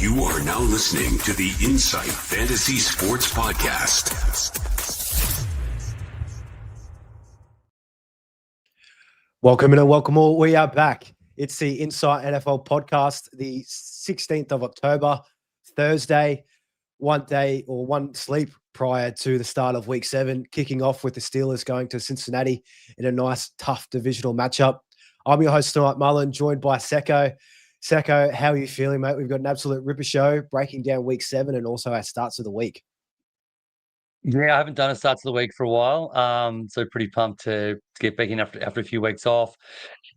You are now listening to the Insight Fantasy Sports Podcast. Welcome in and welcome all. We are back. It's the Insight NFL Podcast, the 16th of October, Thursday, one sleep prior to the start of Week 7, kicking off with the Steelers going to Cincinnati in a nice, tough divisional matchup. I'm your host tonight, Mullin, joined by Secko. Secko, how are you feeling, mate? We've got an absolute ripper show breaking down Week 7 and also our starts of the week. Yeah, I haven't done a starts of the week for a while, so pretty pumped to get back in after a few weeks off.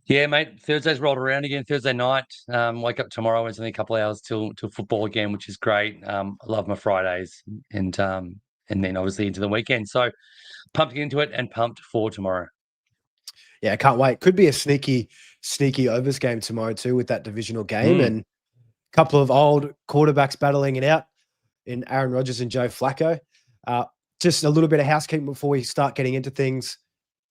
Yeah, mate, Thursday's rolled around again, Thursday night. Wake up tomorrow, it's only a couple of hours till football again, which is great. I love my Fridays and then obviously into the weekend. So pumped to get into it and pumped for tomorrow. Yeah, I can't wait. Could be a sneaky overs game tomorrow too with that divisional game and a couple of old quarterbacks battling it out in Aaron Rodgers and Joe Flacco. Just a little bit of housekeeping before we start getting into things.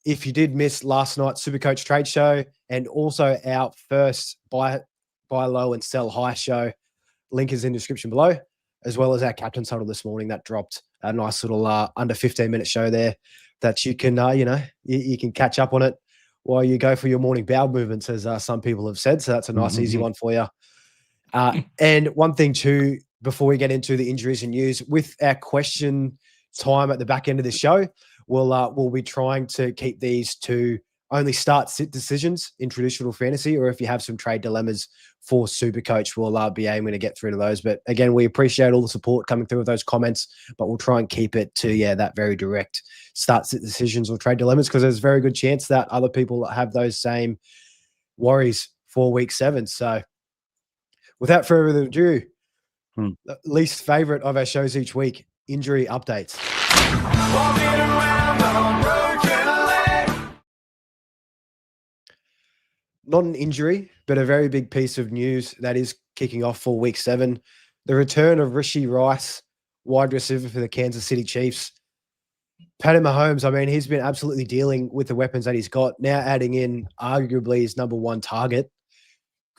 If you did miss last night's SuperCoach trade show and also our first buy low and sell high show, link is in the description below, as well as our Captains Huddle this morning that dropped a nice little under 15-minute show there that you can, you can catch up on it while you go for your morning bowel movements, as some people have said. So that's a nice, easy one for you. And one thing too, before we get into the injuries and news, with our question time at the back end of the show, we'll be trying to keep these to only sit decisions in traditional fantasy, or if you have some trade dilemmas for SuperCoach, we'll be aiming to get through to those. But again, we appreciate all the support coming through with those comments, but we'll try and keep it to, that very direct sit decisions or trade dilemmas, because there's a very good chance that other people have those same worries for Week 7. So without further ado, the least favorite of our shows each week, injury updates. Not an injury, but a very big piece of news that is kicking off for Week 7. The return of Rashee Rice, wide receiver for the Kansas City Chiefs. Patty Mahomes, I mean, he's been absolutely dealing with the weapons that he's got. Now adding in arguably his number one target,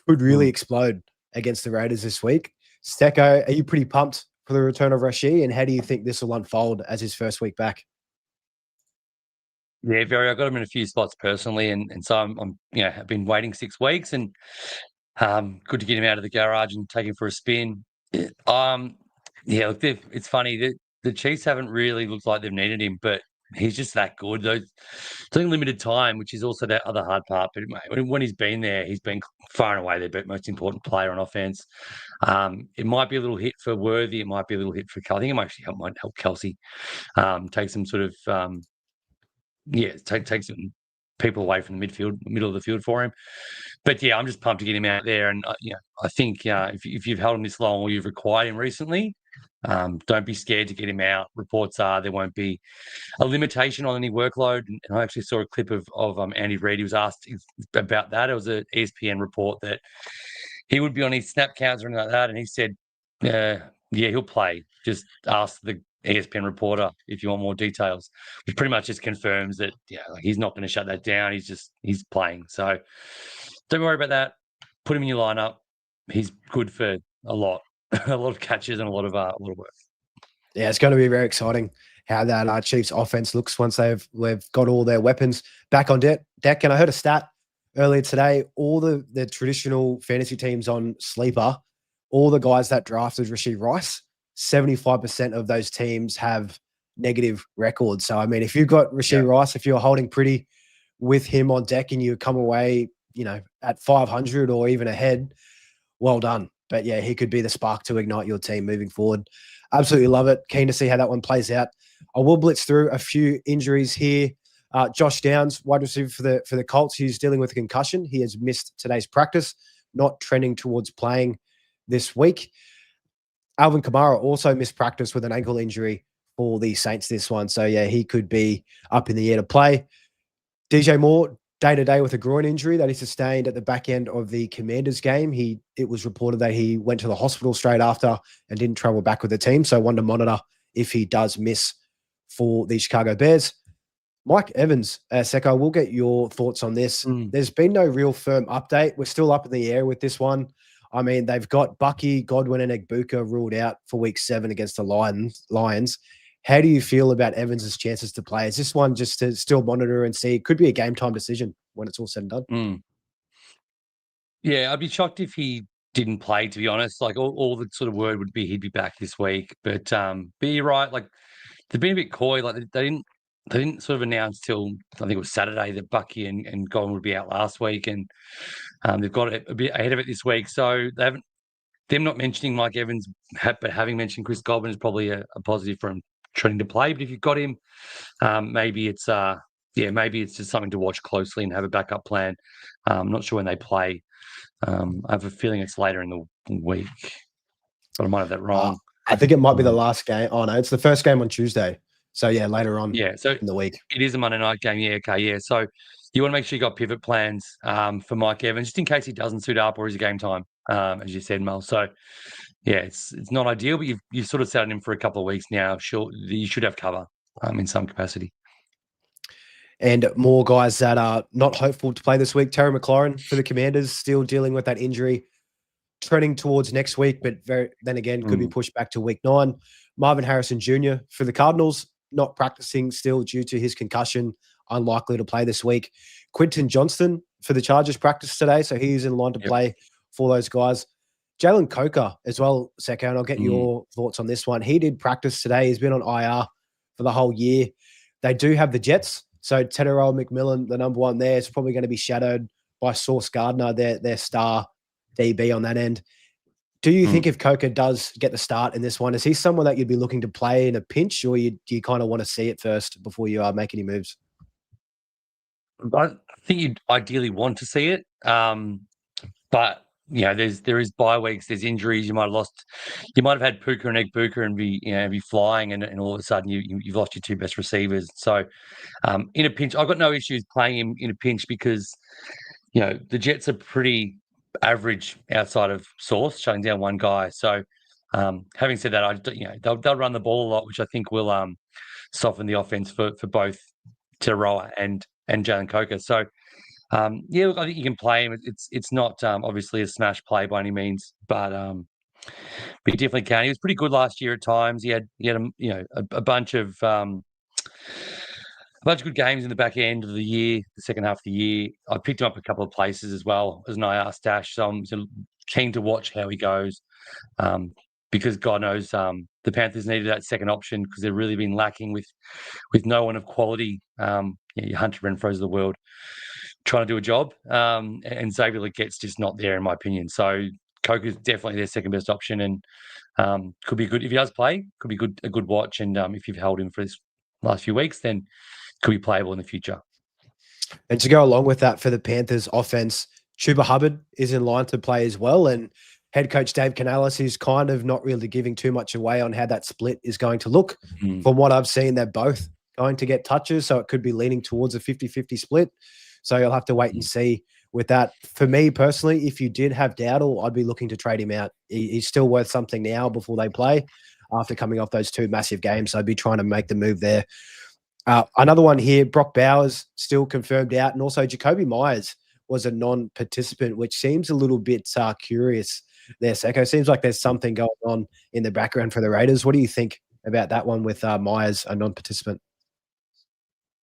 could really explode against the Raiders this week. Secko, are you pretty pumped for the return of Rashee, and how do you think this will unfold as his first week back? Yeah, very. I got him in a few spots personally, and so I'm I've been waiting 6 weeks, and good to get him out of the garage and take him for a spin. Look, it's funny, the Chiefs haven't really looked like they've needed him, but he's just that good. Though it's only limited time, which is also that other hard part. But when he's been there, he's been far and away their most important player on offense. It might be a little hit for Worthy. It might be a little hit for Kelsey. I think it might help Kelsey take some sort of take some people away from the middle of the field for him. But I'm just pumped to get him out there. And I think if you've held him this long or you've required him recently, don't be scared to get him out. Reports are there won't be a limitation on any workload. And I actually saw a clip of Andy Reid. He was asked about that. It was an ESPN report that he would be on his snap counts or anything like that. And he said, he'll play. Just ask the ESPN reporter if you want more details, which pretty much just confirms that he's not going to shut that down. He's playing. So don't worry about that. Put him in your lineup. He's good for a lot of catches and a lot of work. Yeah, it's going to be very exciting how that Chiefs offense looks once they've got all their weapons back on deck. And I heard a stat earlier today, all the traditional fantasy teams on Sleeper, all the guys that drafted Rashee Rice, 75% of those teams have negative records. So, I mean, if you've got Rashee Rice, if you're holding pretty with him on deck and you come away, at 500 or even ahead, well done. But he could be the spark to ignite your team moving forward. Absolutely love it. Keen to see how that one plays out. I will blitz through a few injuries here. Josh Downs, wide receiver for the Colts, he's dealing with a concussion. He has missed today's practice, not trending towards playing this week. Alvin Kamara also missed practice with an ankle injury for the Saints this one. So, he could be up in the air to play. DJ Moore, day-to-day with a groin injury that he sustained at the back end of the Commanders game. It was reported that he went to the hospital straight after and didn't travel back with the team. So, one to monitor if he does miss for the Chicago Bears. Mike Evans, Secko, we'll get your thoughts on this. There's been no real firm update. We're still up in the air with this one. I mean, they've got Bucky, Godwin, and Egbuka ruled out for week 7 against the Lions. How do you feel about Evans's chances to play? Is this one just to still monitor and see? It could be a game time decision when it's all said and done. Yeah, I'd be shocked if he didn't play, to be honest. Like all the sort of word would be he'd be back this week. But you're right, like they've been a bit coy. Like they didn't sort of announce till I think it was Saturday that Bucky and Godwin would be out last week, and they've got it a bit ahead of it this week. So they haven't. Them not mentioning Mike Evans, but having mentioned Chris Godwin is probably a positive for him training to play. But if you've got him, maybe it's just something to watch closely and have a backup plan. I'm not sure when they play. I have a feeling it's later in the week, but I might have that wrong. I think it might be the last game. Oh no, it's the first game on Tuesday. So yeah, later on. Yeah, so in the week. It is a Monday night game. Yeah, okay, yeah. So you want to make sure you got pivot plans for Mike Evans, just in case he doesn't suit up or is a game time, as you said, Mel. So yeah, it's not ideal, but you've sort of sat on him for a couple of weeks now. Sure, you should have cover in some capacity. And more guys that are not hopeful to play this week. Terry McLaurin for the Commanders, still dealing with that injury, trending towards next week, but then again, could be pushed back to week 9. Marvin Harrison Jr. for the Cardinals, not practicing still due to his concussion, unlikely to play this week. Quinton Johnston for the Chargers practice today, so he's in line to play for those guys. Jalen Coker as well, Secko, and I'll get your thoughts on this one. He did practice today. He's been on IR for the whole year. They do have the Jets, so Teterow McMillan, the number 1 there, is probably going to be shadowed by Sauce Gardner, their star DB on that end. Do you think if Coker does get the start in this one, is he someone that you'd be looking to play in a pinch, or do you kind of want to see it first before you make any moves? I think you'd ideally want to see it, but there is bye weeks, there's injuries. You might have had Puka and Egbuka and be flying, and all of a sudden you've lost your 2 best receivers. So in a pinch, I've got no issues playing him in a pinch because the Jets are pretty average outside of Sauce, shutting down one guy. So having said that, they'll run the ball a lot, which I think will soften the offense for both Teterow and Jalen Coker. So look, I think you can play him. It's not obviously a smash play by any means, but you definitely can. He was pretty good last year at times. He had a bunch of good games in the back end of the year, the second half of the year. I picked him up a couple of places as well as an IR stash, so I'm keen to watch how he goes, because God knows the Panthers needed that second option because they've really been lacking with no one of quality. Your Hunter Renfrows of the world trying to do a job, and Xavier Legette's just not there in my opinion. So Coker's definitely their second best option, and could be good if he does play. Could be a good watch, and if you've held him for this last few weeks, then could be playable in the future. And to go along with that for the Panthers offense, Chuba Hubbard is in line to play as well. And head coach Dave Canales is kind of not really giving too much away on how that split is going to look. From what I've seen, they're both going to get touches, so it could be leaning towards a 50-50 split. So you'll have to wait and see with that. For me personally, if you did have Dowdle, I'd be looking to trade him out. He's still worth something now before they play after coming off those 2 massive games. So I'd be trying to make the move there. Another one here, Brock Bowers still confirmed out, and also Jacoby Myers was a non-participant, which seems a little bit curious there, Secko. Seems like there's something going on in the background for the Raiders. What do you think about that one with Myers, a non-participant?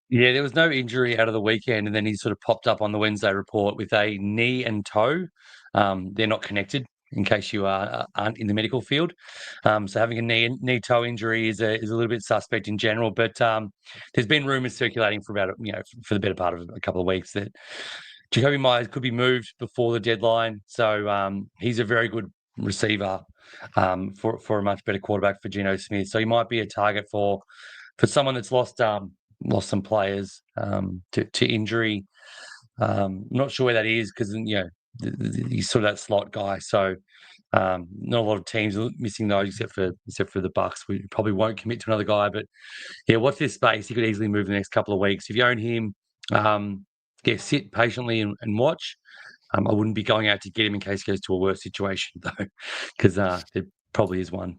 Yeah, there was no injury out of the weekend, and then he sort of popped up on the Wednesday report with a knee and toe. They're not connected, in case you aren't in the medical field. So having a knee-toe injury is a little bit suspect in general. But there's been rumours circulating for for the better part of a couple of weeks that Jacoby Myers could be moved before the deadline. So he's a very good receiver for a much better quarterback for Geno Smith. So he might be a target for someone that's lost some players to injury. Not sure where that is because he's sort of that slot guy. So not a lot of teams are missing those except for the Bucks. We probably won't commit to another guy, but yeah, watch this space. He could easily move in the next couple of weeks. If you own him, sit patiently and watch. I wouldn't be going out to get him in case he goes to a worse situation though, because there probably is one.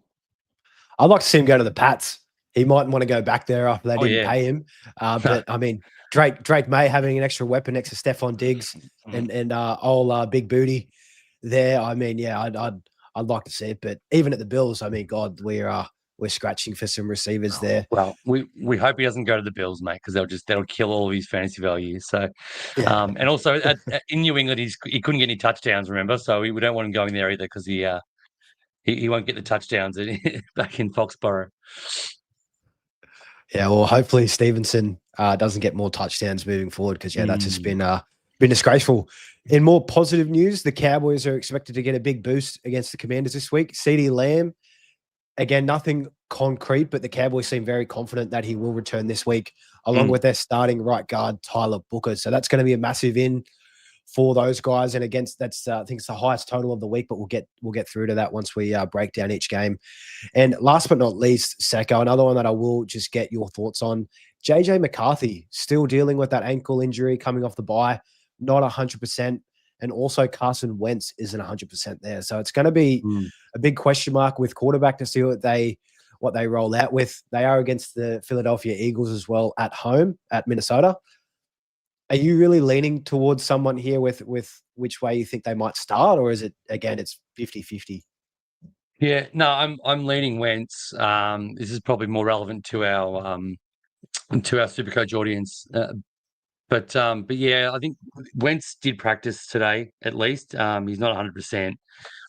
I'd like to see him go to the Pats. He might want to go back there after they didn't pay him. But I mean, Drake May having an extra weapon next to Stephon Diggs and Big Booty. there. I mean, yeah, I'd like to see it, but even at the Bills, I mean, God, we're scratching for some receivers there. Well, we hope he doesn't go to the Bills, mate, because that'll kill all of his fantasy value. So, Yeah. and also in New England, he couldn't get any touchdowns, remember? So we don't want him going there either because he won't get the touchdowns back in Foxborough. Yeah, well, hopefully Stevenson doesn't get more touchdowns moving forward because, yeah, that's just been disgraceful. In more positive news, the Cowboys are expected to get a big boost against the Commanders this week. CeeDee Lamb, again, nothing concrete, but the Cowboys seem very confident that he will return this week, along with their starting right guard, Tyler Booker. So that's going to be a massive in for those guys. And against that's, I think it's the highest total of the week, but we'll get through to that once we break down each game. And last but not least, Secko, another one that I will just get your thoughts on. JJ McCarthy still dealing with that ankle injury coming off the bye, not 100%. And also Carson Wentz isn't 100% there. So it's going to be a big question mark with quarterback to see what they roll out with. They are against the Philadelphia Eagles as well at home at Minnesota. Are you really leaning towards someone here with which way you think they might start, or is it, again, it's 50-50? Yeah, no, I'm leaning Wentz. This is probably more relevant to our SuperCoach audience. But yeah, I think Wentz did practice today at least. He's not 100%,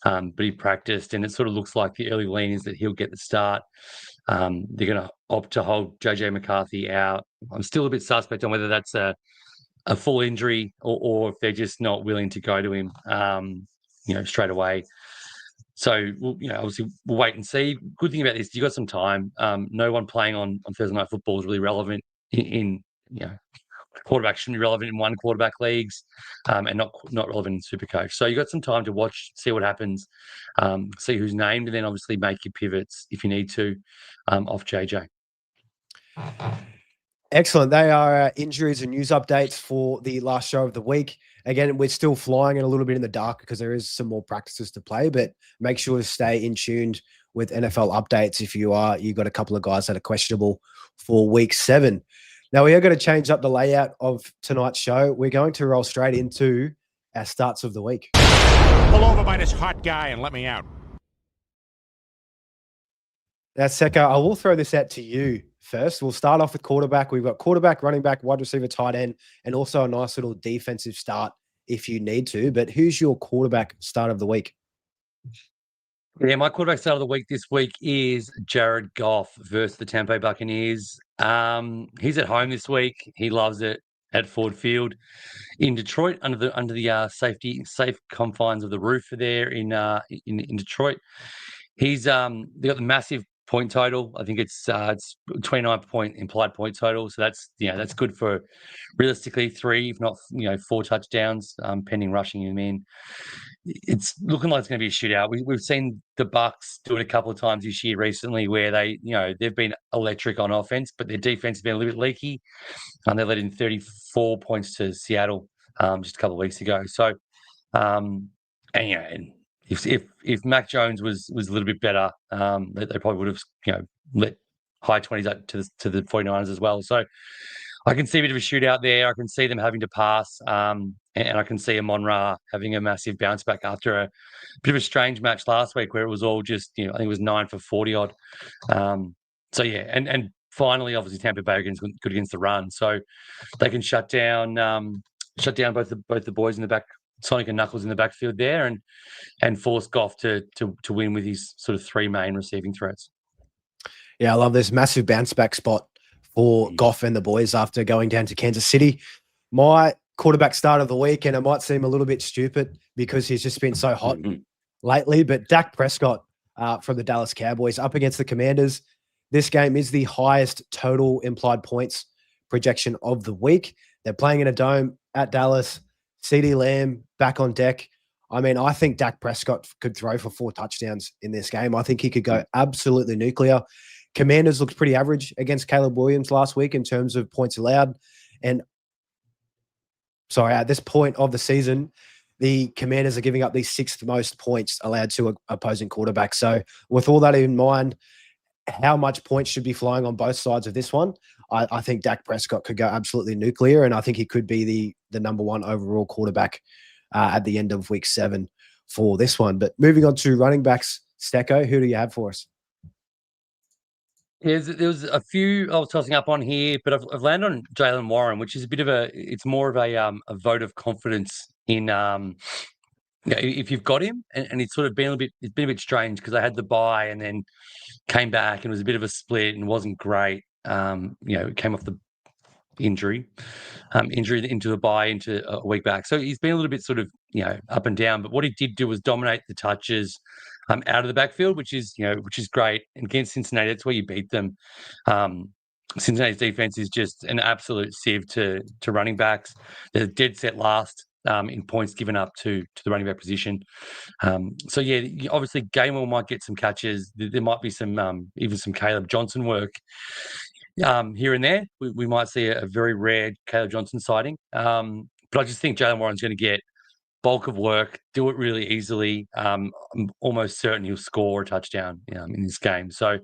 but he practiced, and it sort of looks like the early lean is that he'll get the start. They're going to opt to hold JJ McCarthy out. I'm still a bit suspect on whether that's a full injury or if they're just not willing to go to him, straight away. So, obviously we'll wait and see. Good thing about this, you got some time. No one playing on Thursday Night Football is really relevant in quarterback shouldn't be relevant in one quarterback leagues, and not relevant in SuperCoach. So you got some time to watch, see what happens, see who's named, and then obviously make your pivots if you need to off JJ. Excellent. They are injuries and news updates for the last show of the week. Again, we're still flying in a little bit in the dark because there is some more practices to play, but make sure to stay in tuned with NFL updates if you've got a couple of guys that are questionable for week 7. Now, we are going to change up the layout of tonight's show. We're going to roll straight into our starts of the week. Pull over by this hot guy and let me out. Now, Secko, I will throw this out to you first. We'll start off with quarterback. We've got quarterback, running back, wide receiver, tight end, and also a nice little defensive start if you need to. But who's your quarterback start of the week? Yeah, my quarterback start of the week this week is Jared Goff versus the Tampa Bay Buccaneers. He's at home this week. He loves it at Ford Field in Detroit under the safe confines of the roof there in Detroit. He's they got the massive point total. I think it's 29 point implied point total. So that's good for realistically 3, if not 4 touchdowns, pending rushing him in. It's looking like it's going to be a shootout. We've seen the Bucs do it a couple of times this year recently where they've been electric on offense, but their defense has been a little bit leaky. They let in 34 points to Seattle just a couple of weeks ago. So, and if Mac Jones was a little bit better, they probably would have let high 20s up to the 49ers as well. So I can see a bit of a shootout there. I can see them having to pass, and I can see Amon-Ra having a massive bounce back after a bit of a strange match last week where it was all just I think it was 9 for 40 odd. So yeah, and finally, obviously Tampa Bay against good against the run, so they can shut down both the boys in the back, Sonic and Knuckles in the backfield there, and force Goff to win with his sort of 3 main receiving threats. Yeah, I love this massive bounce back spot for Goff and the boys after going down to Kansas City. My quarterback start of the week, and it might seem a little bit stupid because he's just been so hot lately, but Dak Prescott from the Dallas Cowboys up against the Commanders. This game is the highest total implied points projection of the week. They're playing in a dome at Dallas. CeeDee Lamb back on deck. I mean, I think Dak Prescott could throw for 4 touchdowns in this game. I think he could go absolutely nuclear. Commanders looked pretty average against Caleb Williams last week in terms of points allowed. And at this point of the season, the Commanders are giving up the 6th most points allowed to opposing quarterbacks. So with all that in mind, how much points should be flying on both sides of this one? I think Dak Prescott could go absolutely nuclear, and I think he could be the number 1 overall quarterback at the end of week 7 for this one. But moving on to running backs, Secko, who do you have for us? Yeah, there was a few I was tossing up on here, but I've landed on Jalen Warren, which is it's more of a vote of confidence in if you've got him, and it's sort of been it's been a bit strange because I had the bye and then came back and it was a bit of a split and wasn't great. Came off the injury into the bye into a week back. So he's been a little bit sort of, up and down, but what he did do was dominate the touches out of the backfield, which is great. And against Cincinnati, that's where you beat them. Cincinnati's defense is just an absolute sieve to running backs. They're dead set last in points given up to the running back position. Obviously Gainwell might get some catches. There might be some even some Caleb Johnson work here and there. We might see a very rare Caleb Johnson sighting. But I just think Jalen Warren's going to get bulk of work, do it really easily. I'm almost certain he'll score a touchdown in this game. So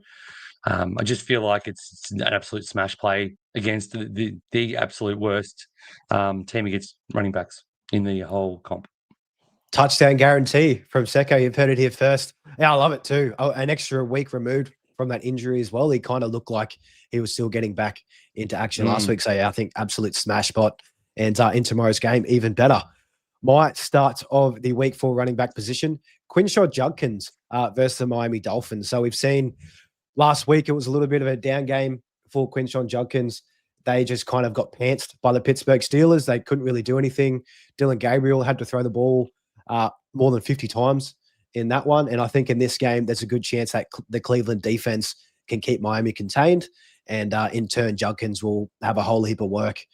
I just feel like it's an absolute smash play against the absolute worst team against running backs in the whole comp. Touchdown guarantee from Secko. You've heard it here first. Yeah, I love it too. An extra week removed from that injury as well. He kind of looked like he was still getting back into action last week. So yeah, I think absolute smash spot. And in tomorrow's game, even better. My start of the week 4 running back position, Quinshaw Judkins versus the Miami Dolphins. So we've seen last week it was a little bit of a down game for Quinshaw Judkins. They just kind of got pantsed by the Pittsburgh Steelers. They couldn't really do anything. Dylan Gabriel had to throw the ball more than 50 times in that one. And I think in this game, there's a good chance that the Cleveland defense can keep Miami contained. And in turn, Judkins will have a whole heap of work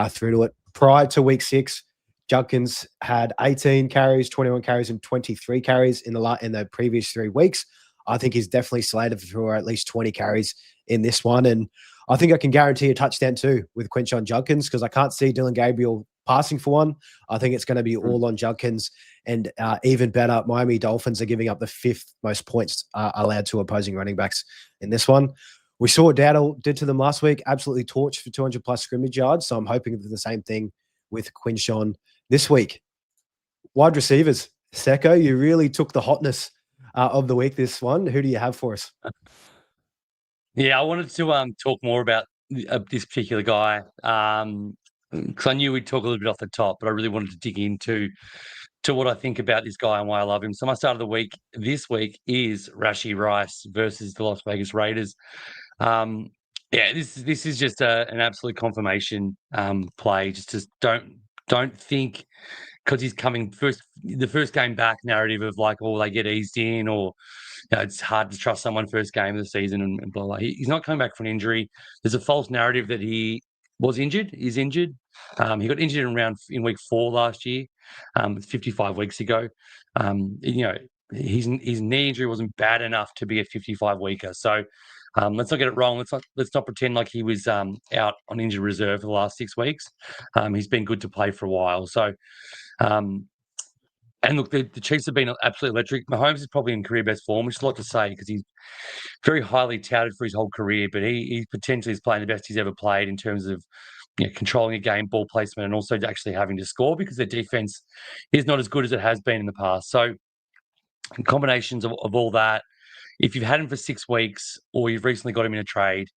through to it. Prior to week 6, Judkins had 18 carries, 21 carries, and 23 carries in the previous 3 weeks. I think he's definitely slated for at least 20 carries in this one. And I think I can guarantee a touchdown too with Quinshaw Judkins because I can't see Dylan Gabriel passing for one. I think it's going to be all on Judkins. And even better, Miami Dolphins are giving up the 5th most points allowed to opposing running backs in this one. We saw what Dowdle did to them last week, absolutely torched for 200-plus scrimmage yards. So I'm hoping for the same thing with Quinshaw this week. Wide receivers, Secko, you really took the hotness of the week this one. Who do you have for us? Yeah, I wanted to talk more about this particular guy because I knew we'd talk a little bit off the top, but I really wanted to dig into what I think about this guy and why I love him. So my start of the week this week is Rashee Rice versus the Las Vegas Raiders. This is just an absolute confirmation play. Just don't think because he's coming the first game back narrative of like, oh, they get eased in or it's hard to trust someone first game of the season and blah, blah. He's not coming back from an injury. There's a false narrative that he was injured. He's injured. He got injured in week 4 last year, 55 weeks ago. His knee injury wasn't bad enough to be a 55-weeker. So let's not get it wrong. Let's not pretend like he was out on injured reserve for the last 6 weeks. He's been good to play for a while. So, and look, the Chiefs have been absolutely electric. Mahomes is probably in career best form, which is a lot to say because he's very highly touted for his whole career, but he potentially is playing the best he's ever played in terms of controlling a game, ball placement, and also actually having to score because their defense is not as good as it has been in the past. So combinations of all that, if you've had him for 6 weeks or you've recently got him in a trade,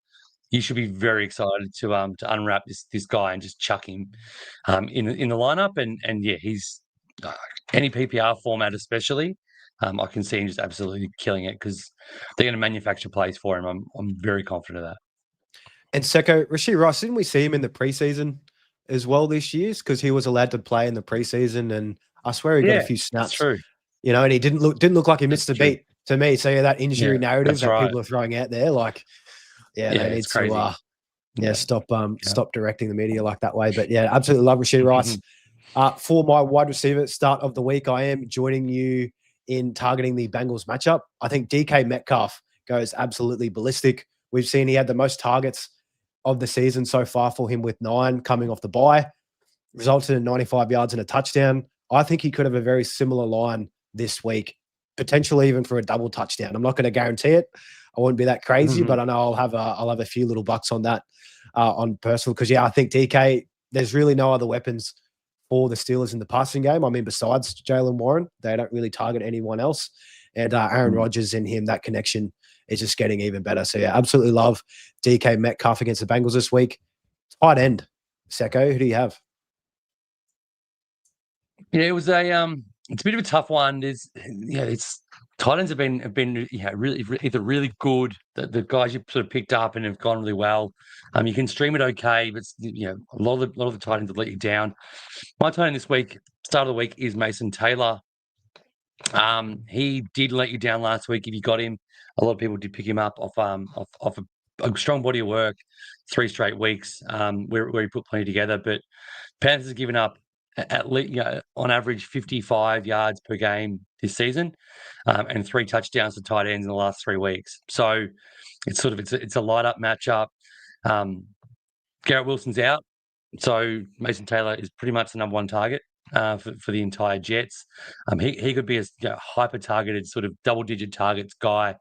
you should be very excited to unwrap this guy and just chuck him in the lineup. And he's any PPR format especially. I can see him just absolutely killing it because they're going to manufacture plays for him. I'm very confident of that. And Secko, Rashee Rice, didn't we see him in the preseason as well this year? Because he was allowed to play in the preseason, and I swear he got a few snaps. That's true. And he didn't look like he missed a beat to me. So that injury narrative that people are throwing out there, like, they need to stop directing the media like that way. But yeah, absolutely love Rashee Rice. For my wide receiver start of the week, I am joining you in targeting the Bengals matchup. I think DK Metcalf goes absolutely ballistic. We've seen he had the most targets of the season so far for him with 9 coming off the bye, resulted in 95 yards and a touchdown. I think he could have a very similar line this week, potentially even for a double touchdown. I'm not going to guarantee it. I wouldn't be that crazy, but I know I'll have a few little bucks on that on personal because I think DK, there's really no other weapons for the Steelers in the passing game. I mean, besides Jaylen Warren, they don't really target anyone else. And Aaron Rodgers and him, that connection is just getting even better. So, yeah, absolutely love DK Metcalf against the Bengals this week. Tight end, Secko, who do you have? Yeah, it was it's a bit of a tough one. It's tight ends have been really either really good, the guys you sort of picked up and have gone really well. You can stream it okay, but a lot of the tight ends have let you down. My tight end this week, start of the week, is Mason Taylor. He did let you down last week if you got him. A lot of people did pick him up off a strong body of work, 3 straight weeks, where he put plenty together. But Panthers have given up at least, on average, 55 yards per game this season, and 3 touchdowns to tight ends in the last 3 weeks. So it's a light up matchup. Garrett Wilson's out, so Mason Taylor is pretty much the number 1 target for the entire Jets. He could be a hyper targeted sort of double-digit targets guy.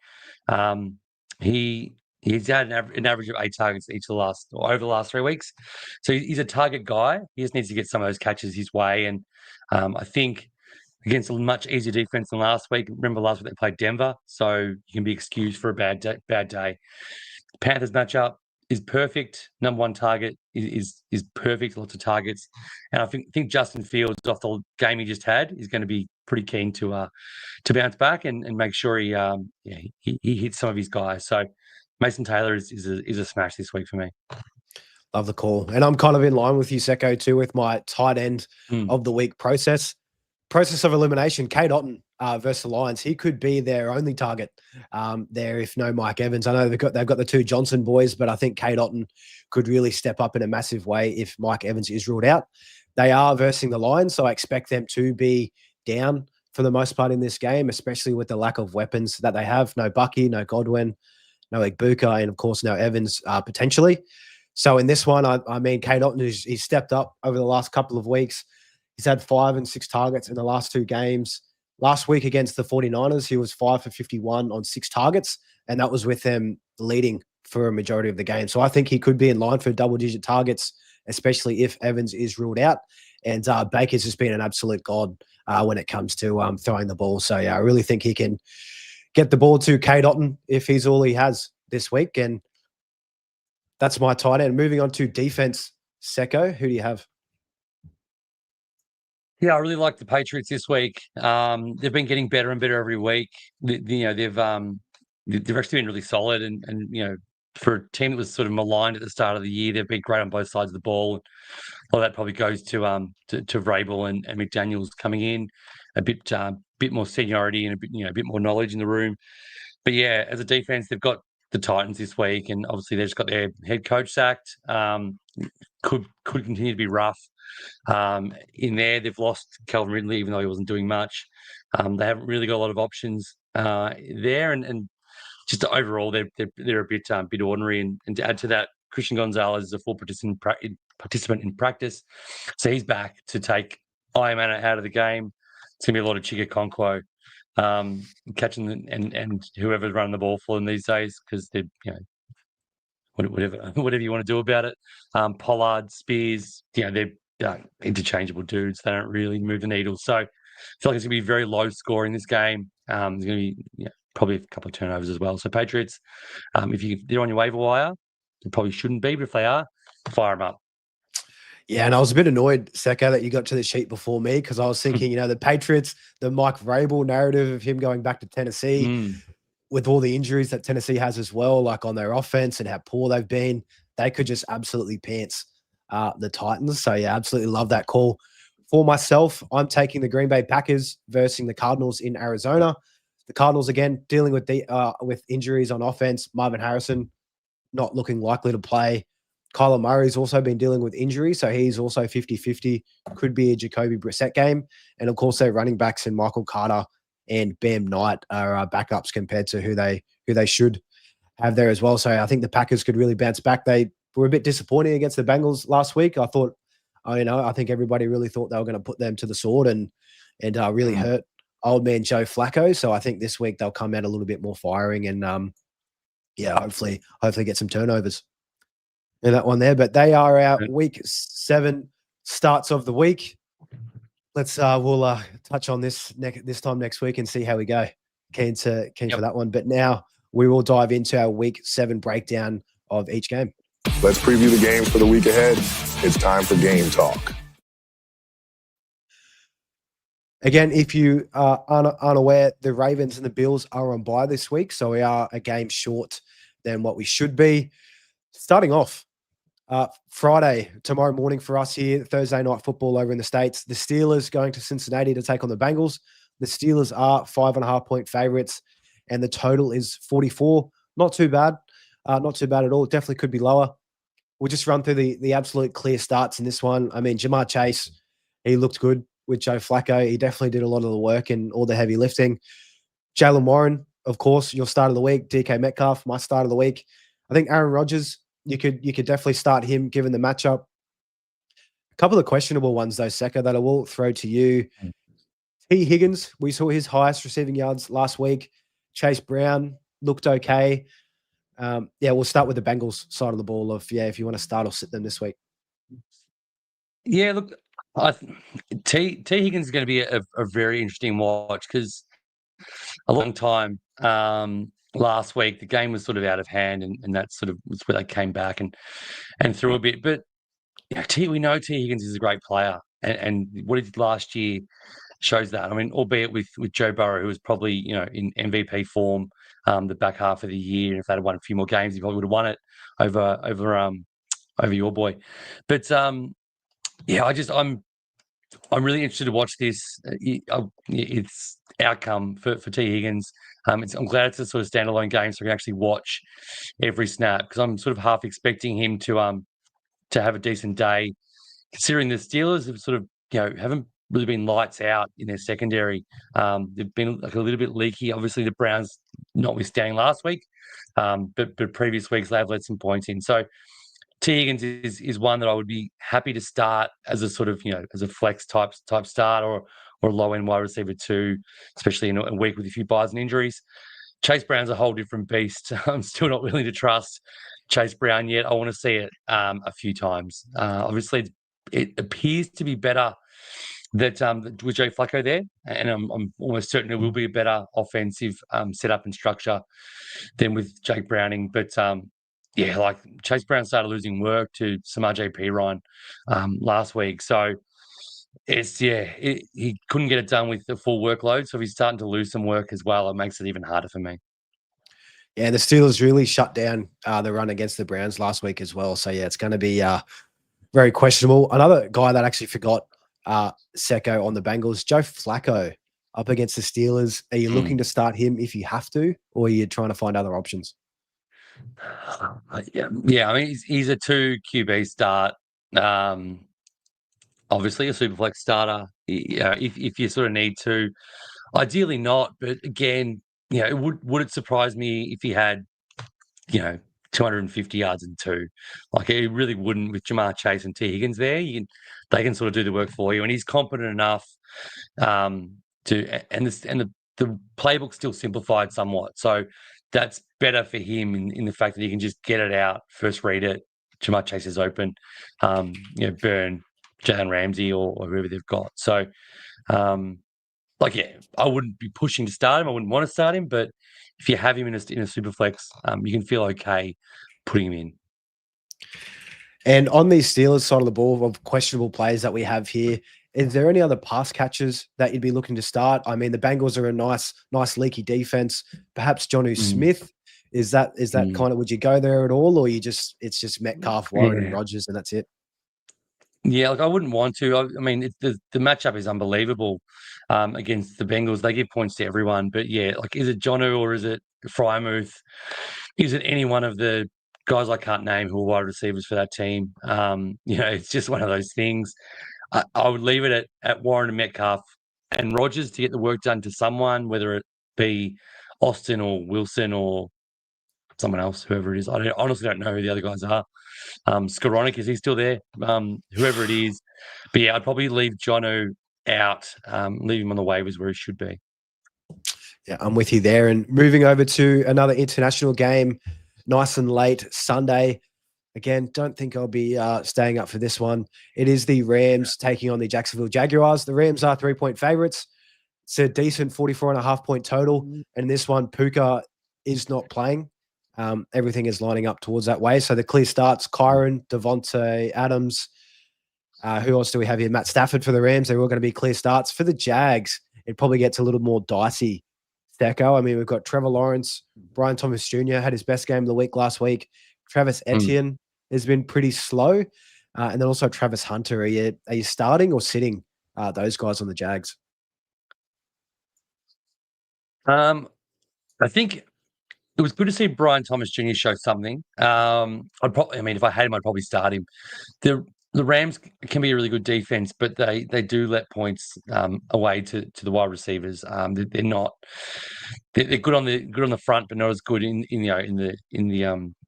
He's had an average of 8 targets over the last 3 weeks. So he's a target guy. He just needs to get some of those catches his way. And I think against a much easier defense than last week. Remember last week they played Denver, so you can be excused for a bad day. Panthers matchup is perfect. Number 1 target is perfect. Lots of targets, and I think Justin Fields, off the game he just had, is going to be pretty keen to bounce back and make sure he hits some of his guys. So Mason Taylor is a smash this week for me. Love the call, and I'm kind of in line with you, Secko, too, with my tight end of the week process of elimination. Cade Otton versus the Lions, he could be their only target there if no Mike Evans. I know they've got the 2 Johnson boys, but I think Cade Otton could really step up in a massive way if Mike Evans is ruled out. They are versing the Lions, so I expect them to be down for the most part in this game, especially with the lack of weapons that they have. No Bucky, no Godwin, no Igbuka, and of course no Evans potentially. So in this one, I mean, Cade Otton, he's stepped up over the last couple of weeks. He's had 5 and 6 targets in the last 2 games. Last week against the 49ers, he was 5 for 51 on 6 targets, and that was with them leading for a majority of the game. So I think he could be in line for double-digit targets, especially if Evans is ruled out. And Baker's just been an absolute god when it comes to throwing the ball. So, yeah, I really think he can get the ball to Cade Otton if he's all he has this week. And that's my tight end. Moving on to defense, Secko, who do you have? Yeah, I really like the Patriots this week. They've been getting better and better every week. They've actually been really solid, and for a team that was sort of maligned at the start of the year, they've been great on both sides of the ball. Well, that probably goes to Vrabel and McDaniels coming in, a bit more seniority and a bit more knowledge in the room. But yeah, as a defense, they've got the Titans this week, and obviously they've just got their head coach sacked. Could continue to be rough. In there, they've lost Calvin Ridley, even though he wasn't doing much. They haven't really got a lot of options there, and just overall, they're a bit ordinary. And to add to that, Christian Gonzalez is a full participant in practice, so he's back to take Iamana out of the game. It's gonna be a lot of Chigga Okonkwo catching and whoever's running the ball for them these days, because they're whatever you want to do about it. Pollard, Spears, they're interchangeable dudes. They don't really move the needle. So I feel like it's going to be very low scoring this game. There's going to be probably a couple of turnovers as well. So Patriots, if they're on your waiver wire, they probably shouldn't be, but if they are, fire them up. Yeah, and I was a bit annoyed, Secko, that you got to the sheet before me, because I was thinking, the Patriots, the Mike Vrabel narrative of him going back to Tennessee, with all the injuries that Tennessee has as well, like on their offense and how poor they've been, they could just absolutely pants the Titans. So, yeah, absolutely love that call. For myself, I'm taking the Green Bay Packers versus the Cardinals in Arizona. The Cardinals, again, dealing with injuries on offense. Marvin Harrison not looking likely to play. Kyler Murray's also been dealing with injury, so he's also 50-50. Could be a Jacoby Brissett game. And, of course, their running backs and Michael Carter and Bam Knight are backups compared to who they should have there as well. So I think the Packers could really bounce back. They were a bit disappointing against the Bengals last week. I thought, I think everybody really thought they were going to put them to the sword and really hurt old man Joe Flacco. So I think this week they'll come out a little bit more firing and hopefully get some turnovers in that one there. But they are our week 7 starts of the week. we'll touch on this time next week and see how we go. Keen for that one. But now we will dive into our Week 7 breakdown of each game. Let's preview the games for the week ahead. It's time for Game Talk. Again, if you are unaware, the Ravens and the Bills are on bye this week, so we are a game short than what we should be. Starting off, Friday, tomorrow morning for us here, Thursday night football over in the States. The Steelers going to Cincinnati to take on the Bengals. The Steelers are 5.5-point favorites, and the total is 44. Not too bad. Not too bad at all. Definitely could be lower. We'll just run through the absolute clear starts in this one. I mean, Jamar Chase, he looked good with Joe Flacco. He definitely did a lot of the work and all the heavy lifting. Jaylen Warren, of course, your start of the week. DK Metcalf, my start of the week. I think Aaron Rodgers, you could definitely start him given the matchup. A couple of questionable ones, though, Secko, that I will throw to you. T. Higgins, we saw his highest receiving yards last week. Chase Brown looked okay. We'll start with the Bengals side of the ball if you want to start or sit them this week. Yeah, look, T. Higgins is going to be a very interesting watch because a long time last week the game was sort of out of hand, and that sort of was where they came back and threw a bit. But we know T. Higgins is a great player, and what he did last year shows that. I mean, albeit with Joe Burrow, who was probably in MVP form the back half of the year, and if they'd won a few more games, he probably would have won it over your boy. But I'm really interested to watch this. It's outcome for T. Higgins. I'm glad it's a sort of standalone game, so I can actually watch every snap because I'm sort of half expecting him to have a decent day, considering the Steelers have sort of haven't really been lights out in their secondary. They've been like a little bit leaky. Obviously, the Browns notwithstanding last week, but previous weeks they have let some points in. So T. Higgins is one that I would be happy to start as a sort of as a flex type start or low end wide receiver too, especially in a week with a few buys and injuries. Chase Brown's a whole different beast. I'm still not willing to trust Chase Brown yet. I want to see it a few times. Obviously, it appears to be better that with Joe Flacco there, and I'm almost certain it will be a better offensive setup and structure than with Jake Browning. But like Chase Brown started losing work to Samaj P. Ryan last week, so he couldn't get it done with the full workload. So if he's starting to lose some work as well, it makes it even harder for me. Yeah, the Steelers really shut down the run against the Browns last week as well. So it's going to be very questionable. Another guy that actually forgot Secko on the Bengals, Joe Flacco up against the Steelers. Are you looking to start him if you have to, or are you trying to find other options? Yeah. I mean, he's a 2 QB start. Obviously, a superflex starter. If you sort of need to, ideally not. But again, would it surprise me if he had, 250 yards and 2? Like it really wouldn't with Jamar Chase and T. Higgins there. They can sort of do the work for you, and he's competent enough the playbook's still simplified somewhat. So that's better for him in the fact that he can just get it out, first read it. Jamar Chase is open, burn Jalen Ramsey or whoever they've got. So, I wouldn't be pushing to start him. I wouldn't want to start him, but if you have him in a super flex, you can feel okay putting him in. And on the Steelers side of the ball of questionable players that we have here, is there any other pass catchers that you'd be looking to start? I mean, the Bengals are a nice leaky defense. Perhaps Jonnu Smith. Is that kind of, would you go there at all, or it's just Metcalf, Warren, and Rodgers, and that's it? Yeah, I wouldn't want to. I mean, the matchup is unbelievable against the Bengals. They give points to everyone, but is it Jonnu or is it Freiermuth? Is it any one of the guys I can't name who are wide receivers for that team? It's just one of those things. I would leave it at Warren and Metcalf and Rodgers to get the work done to someone, whether it be Austin or Wilson or someone else, whoever it is. I honestly don't know who the other guys are. Skoranek, is he still there? Whoever it is. But I'd probably leave Jonnu out, leave him on the waivers where he should be. Yeah, I'm with you there. And moving over to another international game, nice and late Sunday. Again, don't think I'll be staying up for this one. It is the Rams taking on the Jacksonville Jaguars. The Rams are 3-point favorites. It's a decent 44.5-point total. And this one, Puka is not playing. Everything is lining up towards that way. So the clear starts, Kyron, Devontae Adams. Who else do we have here? Matt Stafford for the Rams. They're all going to be clear starts. For the Jags, it probably gets a little more dicey. Secko. I mean, we've got Trevor Lawrence. Brian Thomas Jr. had his best game of the week last week. Travis Etienne has been pretty slow. And then also Travis Hunter. Are you starting or sitting those guys on the Jags? I think it was good to see Brian Thomas Jr. show something. if I had him, I'd probably start him. The Rams can be a really good defense, but they do let points away to the wide receivers. They're good on the front, but not as good in the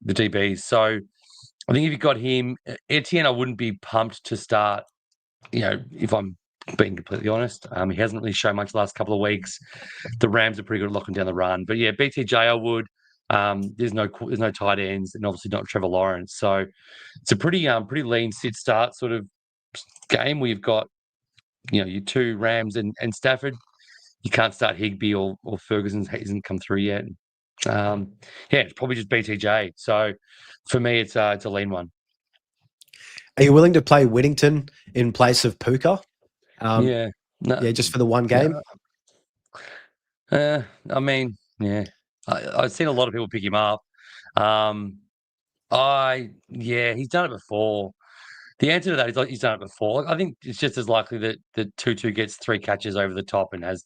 DBs. So I think if you got him, Etienne, I wouldn't be pumped to start. If I'm being completely honest, he hasn't really shown much the last couple of weeks. The Rams are pretty good at locking down the run, but yeah, BTJ I would. There's no tight ends, and obviously not Trevor Lawrence. So it's a pretty lean sit start sort of game where you've got your two Rams and Stafford. You can't start Higbee or Ferguson hasn't come through yet. It's probably just BTJ. So for me, it's a lean one. Are you willing to play Whittington in place of Puka? Just for the one game. I've seen a lot of people pick him up. He's done it before. The answer to that is he's done it before. I think it's just as likely that Tutu gets 3 catches over the top and has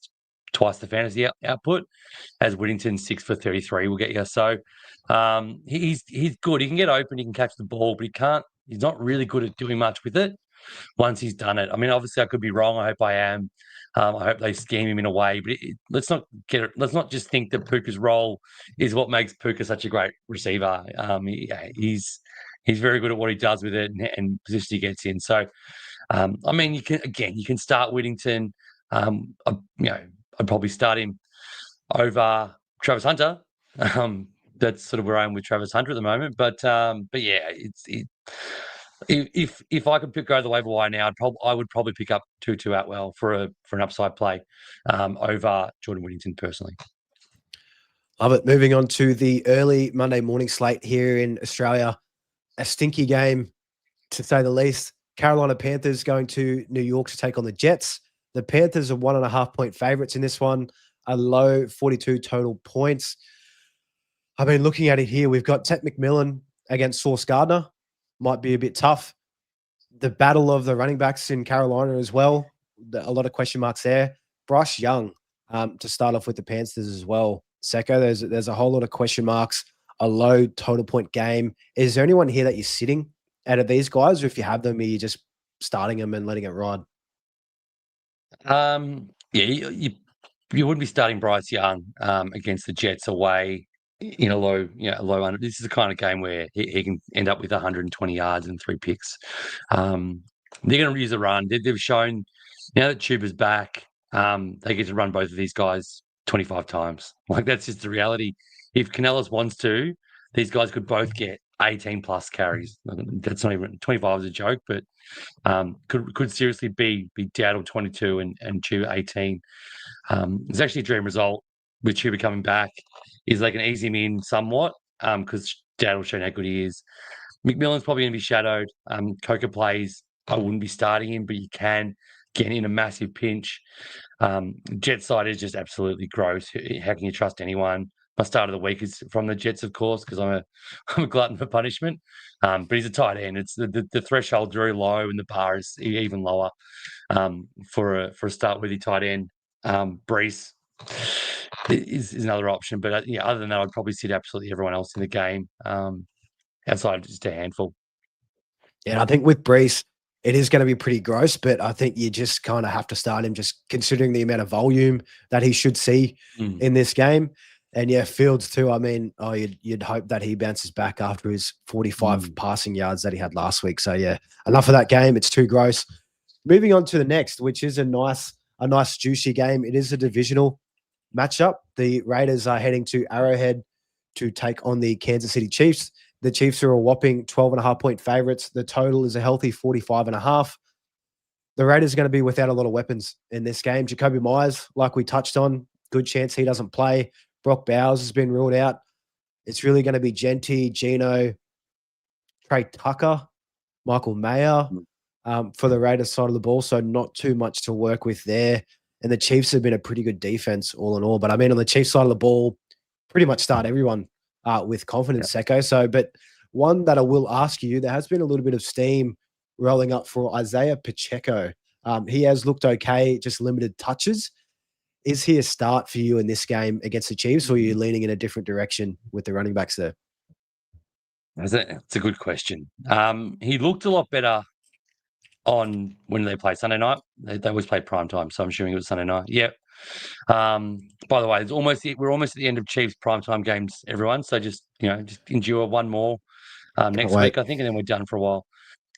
twice the fantasy output as Whittington 6 for 33 will get you. So he's good. He can get open, he can catch the ball, but he's not really good at doing much with it once he's done it. I mean, obviously I could be wrong. I hope I am. I hope they scheme him in a way, but let's not just think that Puka's role is what makes Puka such a great receiver. He's very good at what he does with it and positions he gets in. So, you can start Whittington. I'd probably start him over Travis Hunter. That's sort of where I am with Travis Hunter at the moment. But if I could go the waiver wire now, I would probably pick up Tutu Atwell for an upside play over Jordan Whittington personally. Love it. Moving on to the early Monday morning slate here in Australia. A stinky game, to say the least. Carolina Panthers going to New York to take on the Jets. The Panthers are 1.5-point favorites in this one, a low 42 total points. I've been looking at it here. We've got Ted McMillan against Sauce Gardner. Might be a bit tough. The battle of the running backs in Carolina as well. A lot of question marks there. Bryce Young to start off with the Panthers as well. Secko, there's a whole lot of question marks. A low total point game. Is there anyone here that you're sitting out of these guys, or if you have them, are you just starting them and letting it ride? You wouldn't be starting Bryce Young against the Jets away in a low under. This is the kind of game where he can end up with 120 yards and 3 picks. They're going to use the run. They've shown now that Tuber's back, they get to run both of these guys 25 times. Like, that's just the reality. If Canellis wants to, these guys could both get 18 plus carries. That's not even 25 is a joke, but could seriously be Dowdle 22 and Tuber 18. It's actually a dream result with Tuber coming back. Is they can ease him in somewhat because Dowdle's shown how good he is. McMillan's probably going to be shadowed. Coker plays. I wouldn't be starting him, but you can get in a massive pinch. Jet side is just absolutely gross. How can you trust anyone? My start of the week is from the Jets, of course, because I'm a glutton for punishment. But he's a tight end. It's the threshold's very low, and the bar is even lower for a start with your tight end. Brees is another option, but other than that, I'd probably sit absolutely everyone else in the game outside of just a handful. Yeah, I think with Brees, it is going to be pretty gross, but I think you just kind of have to start him just considering the amount of volume that he should see in this game. And yeah, Fields too. I mean, you'd hope that he bounces back after his 45 passing yards that he had last week. So yeah, enough of that game. It's too gross. Moving on to the next, which is a nice juicy game. It is a divisional matchup. The Raiders are heading to Arrowhead to take on the Kansas City Chiefs. The Chiefs are a whopping 12.5-point favorites. The total is a healthy 45.5. The Raiders are going to be without a lot of weapons in this game. Jacoby Myers, like we touched on, good chance he doesn't play. Brock Bowers has been ruled out. It's really going to be Genty, Gino, Trey Tucker, Michael Mayer for the Raiders side of the ball. So not too much to work with there. And the Chiefs have been a pretty good defense all in all. But I mean, on the Chiefs side of the ball, pretty much start everyone with confidence, Secko. So, but one that I will ask you, there has been a little bit of steam rolling up for Isaiah Pacheco. He has looked okay, just limited touches. Is he a start for you in this game against the Chiefs, or are you leaning in a different direction with the running backs there? It's a good question. He looked a lot better on when they played Sunday night. They always play prime time, so I'm assuming it was Sunday night. Yep. By the way, we're almost at the end of Chiefs primetime games, everyone. So just endure one more next week, I think, and then we're done for a while.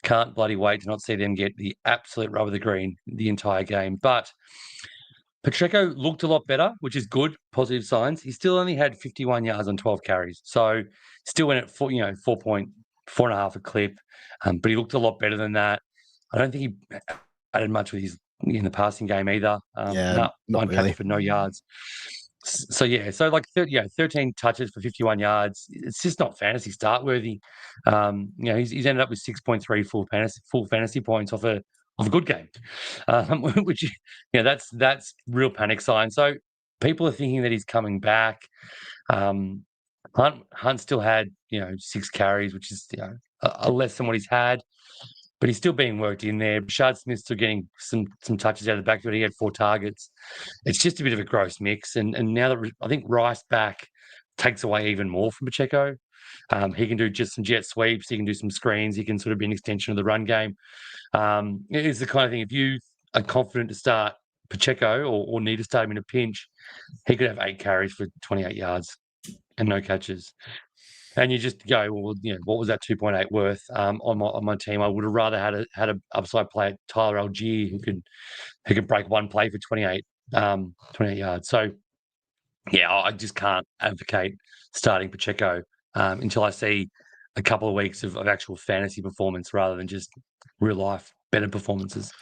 Can't bloody wait to not see them get the absolute rub of the green the entire game. But Pacheco looked a lot better, which is good, positive signs. He still only had 51 yards on 12 carries, so still went at 4.5 a clip. But he looked a lot better than that. I don't think he added much with his in the passing game either. Not one really. catch for no yards. So like 13 touches for 51 yards. It's just not fantasy start worthy. He's ended up with 6.3 full fantasy points off a good game, which that's real panic sign. So people are thinking that he's coming back. Hunt still had 6 carries, which is a less than what he's had. But he's still being worked in there. Rashad Smith's still getting some touches out of the backfield. He had 4 targets. It's just a bit of a gross mix. And now that I think Rice back takes away even more from Pacheco. He can do just some jet sweeps. He can do some screens. He can sort of be an extension of the run game. It's the kind of thing, if you are confident to start Pacheco or need to start him in a pinch, he could have 8 carries for 28 yards and no catches. And you just go, well, what was that 2.8 worth on my team? I would have rather had a upside play at Tyler Algier who could break one play for 28 yards. So I just can't advocate starting Pacheco until I see a couple of weeks of actual fantasy performance rather than just real life better performances.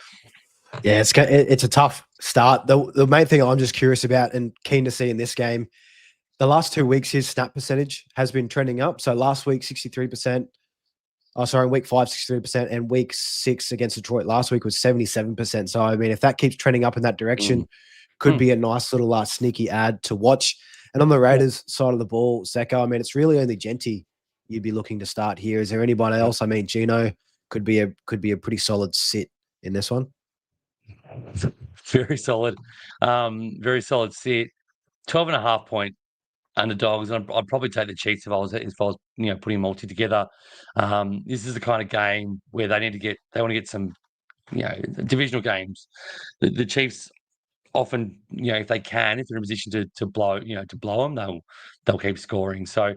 Yeah, it's a tough start. The main thing I'm just curious about and keen to see in this game, the last 2 weeks, his snap percentage has been trending up. So last week, 63%. Week 5, 63%. And week 6 against Detroit last week was 77%. So, I mean, if that keeps trending up in that direction, could be a nice little sneaky ad to watch. And on the Raiders side of the ball, Secko, I mean, it's really only Genty you'd be looking to start here. Is there anybody else? I mean, Gino could be a pretty solid sit in this one. Very solid. Very solid sit. 12.5-point underdogs, and I'd probably take the Chiefs if I was putting multi together. This is the kind of game where they want to get some divisional games. The Chiefs often, if they can, if they're in a position to blow them, they'll keep scoring. So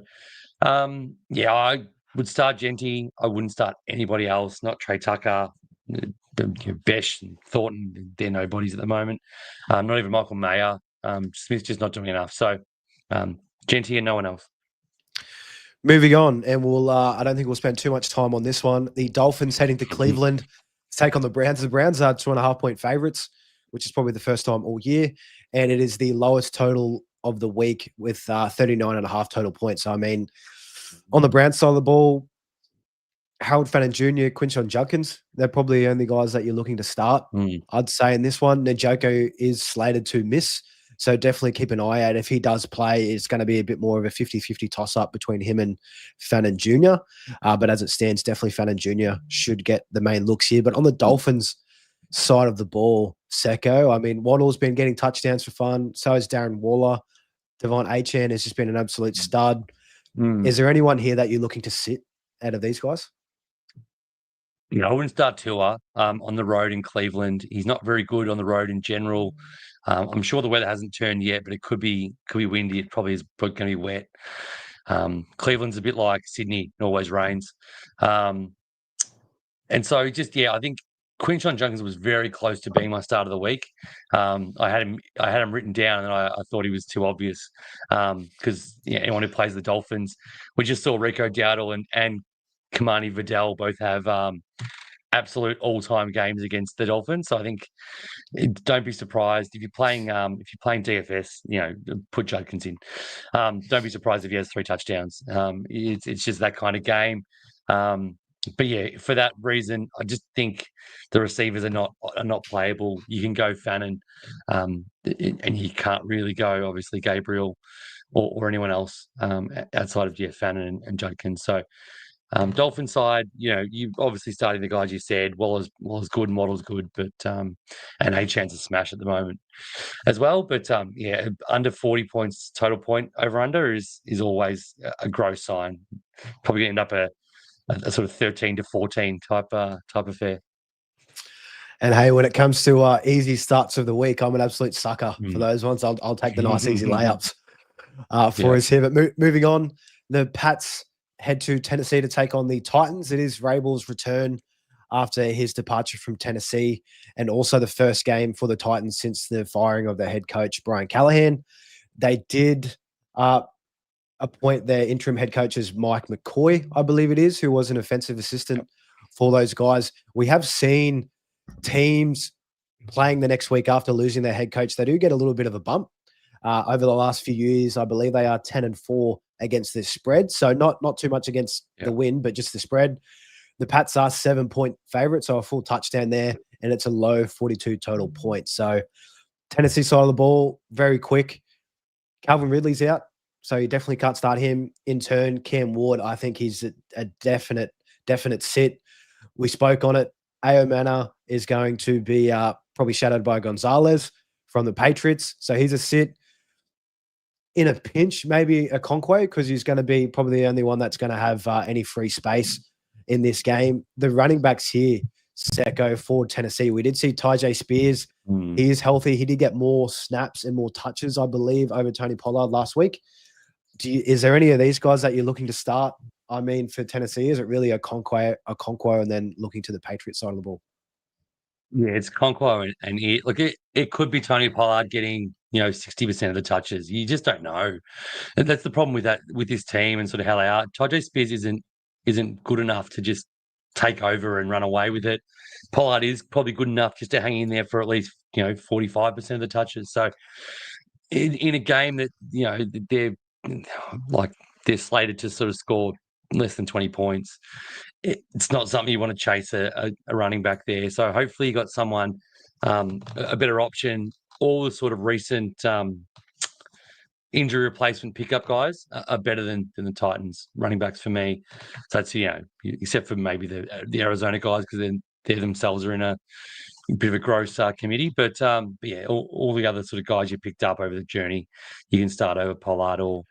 I would start Genty. I wouldn't start anybody else, not Trey Tucker, Besh and Thornton. They're nobodies at the moment. Not even Michael Mayer. Smith's just not doing enough. So Genty and no one else. Moving on, and we'll I don't think we'll spend too much time on this one. The Dolphins heading to Cleveland to take on the Browns. The Browns are 2.5-point favorites, which is probably the first time all year, and it is the lowest total of the week with 39.5 total points. So, I mean, on the Browns side of the ball, Harold Fannin Jr., Quinshon Judkins, they're probably the only guys that you're looking to start, I'd say, in this one. Njoku is slated to miss, so definitely keep an eye out. If he does play, it's going to be a bit more of a 50-50 toss-up between him and Fannin Jr. But as it stands, definitely Fannin Jr. should get the main looks here. But on the Dolphins side of the ball, Secko, I mean, Waddle's been getting touchdowns for fun. So is Darren Waller. Devon Achane has just been an absolute stud. Is there anyone here that you're looking to sit out of these guys? I wouldn't start Tua on the road in Cleveland. He's not very good on the road in general. I'm sure the weather hasn't turned yet, but it could be windy. It probably is going to be wet. Cleveland's a bit like Sydney; it always rains. And so, I think Quinton Junkins was very close to being my start of the week. I had him written down, and I thought he was too obvious because anyone who plays the Dolphins, we just saw Rico Dowdle and Kamani Vidal both have absolute all-time games against the Dolphins. So I think don't be surprised if you're playing DFS. Put Judkins in. Don't be surprised if he has 3 touchdowns. It's just that kind of game. But yeah, for that reason, I just think the receivers are not playable. You can go Fannin, and you can't really go obviously Gabriel or anyone else outside of Fannin and Judkins. So Dolphin side, you obviously starting the guys you said. Waller's good, Model's good, but and a chance to smash at the moment as well. But under 40 points total point over under is always a gross sign. Probably going to end up a sort of 13 to 14 type affair. And hey, when it comes to easy starts of the week, I'm an absolute sucker for those ones. I'll take the nice easy layups for us here. But moving on, the Pats head to Tennessee to take on the Titans. It is Rabel's return after his departure from Tennessee, and also the first game for the Titans since the firing of their head coach, Brian Callahan. They did appoint their interim head coach as Mike McCoy, I believe it is, who was an offensive assistant for those guys. We have seen teams playing the next week after losing their head coach. They do get a little bit of a bump. Over the last few years, I believe they are 10-4 against this spread. So not too much against the win, but just the spread. The Pats are 7-point favorites, so a full touchdown there, and it's a low 42 total points. So Tennessee side of the ball, very quick. Calvin Ridley's out, so you definitely can't start him. In turn, Cam Ward, I think he's a definite sit. We spoke on it. Ao Manor is going to be probably shadowed by Gonzalez from the Patriots, so he's a sit. In a pinch, maybe a Conquay, because he's going to be probably the only one that's going to have any free space in this game. The running backs here, Secko for Tennessee. We did see Tyjae Spears. He is healthy. He did get more snaps and more touches, I believe, over Tony Pollard last week. Is there any of these guys that you're looking to start? I mean, for Tennessee, is it really a Conquay, and then looking to the Patriots side of the ball? Yeah, it's Conquo and it could be Tony Pollard getting 60% of the touches. You just don't know. And that's the problem with this team and sort of how they are. Tyjae Spears isn't good enough to just take over and run away with it. Pollard is probably good enough just to hang in there for at least 45% of the touches. So in a game that they're slated to sort of score less than 20 points, it's not something you want to chase a running back there. So hopefully you got someone, a better option. All the sort of recent injury replacement pickup guys are better than the Titans running backs for me. So that's, except for maybe the Arizona guys, because they themselves are in a bit of a gross committee. But yeah, all the other sort of guys you picked up over the journey, you can start over Pollard or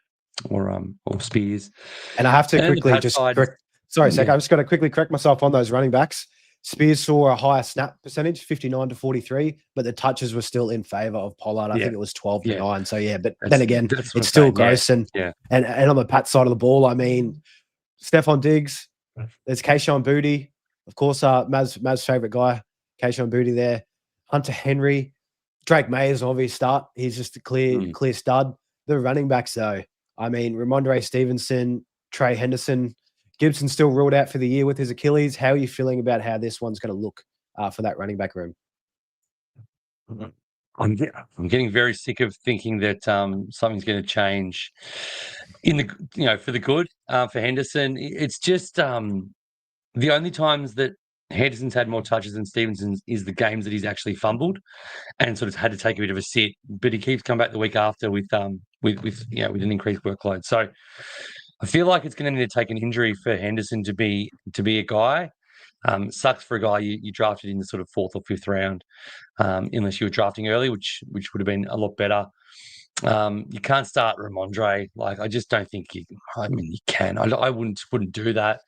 Spears. And I have to quickly just correct. Sorry, Secko, I've just got to quickly correct myself on those running backs. Spears saw a higher snap percentage, 59 to 43, but the touches were still in favor of Pollard. I think it was 12 to 9. So yeah, but then again, it's still gross. And on the Pat side of the ball, I mean, Stephon Diggs, there's Kayshon Boutte, of course, Mav's favorite guy, Kayshon Boutte there. Hunter Henry, Drake May is an obvious start. He's just a clear stud. The running backs though, I mean, Ramondre Stevenson, Trey Henderson, Gibson still ruled out for the year with his Achilles. How are you feeling about how this one's going to look for that running back room? I'm getting very sick of thinking that something's going to change in the for the good for Henderson. It's just the only times that Henderson's had more touches than Stevenson is the games that he's actually fumbled and sort of had to take a bit of a sit. But he keeps coming back the week after with an increased workload. So I feel like it's going to need to take an injury for Henderson to be a guy. Sucks for a guy you drafted in the sort of 4th or 5th round, unless you were drafting early, which would have been a lot better. You can't start Ramondre. Like, I just don't think you can. I wouldn't do that.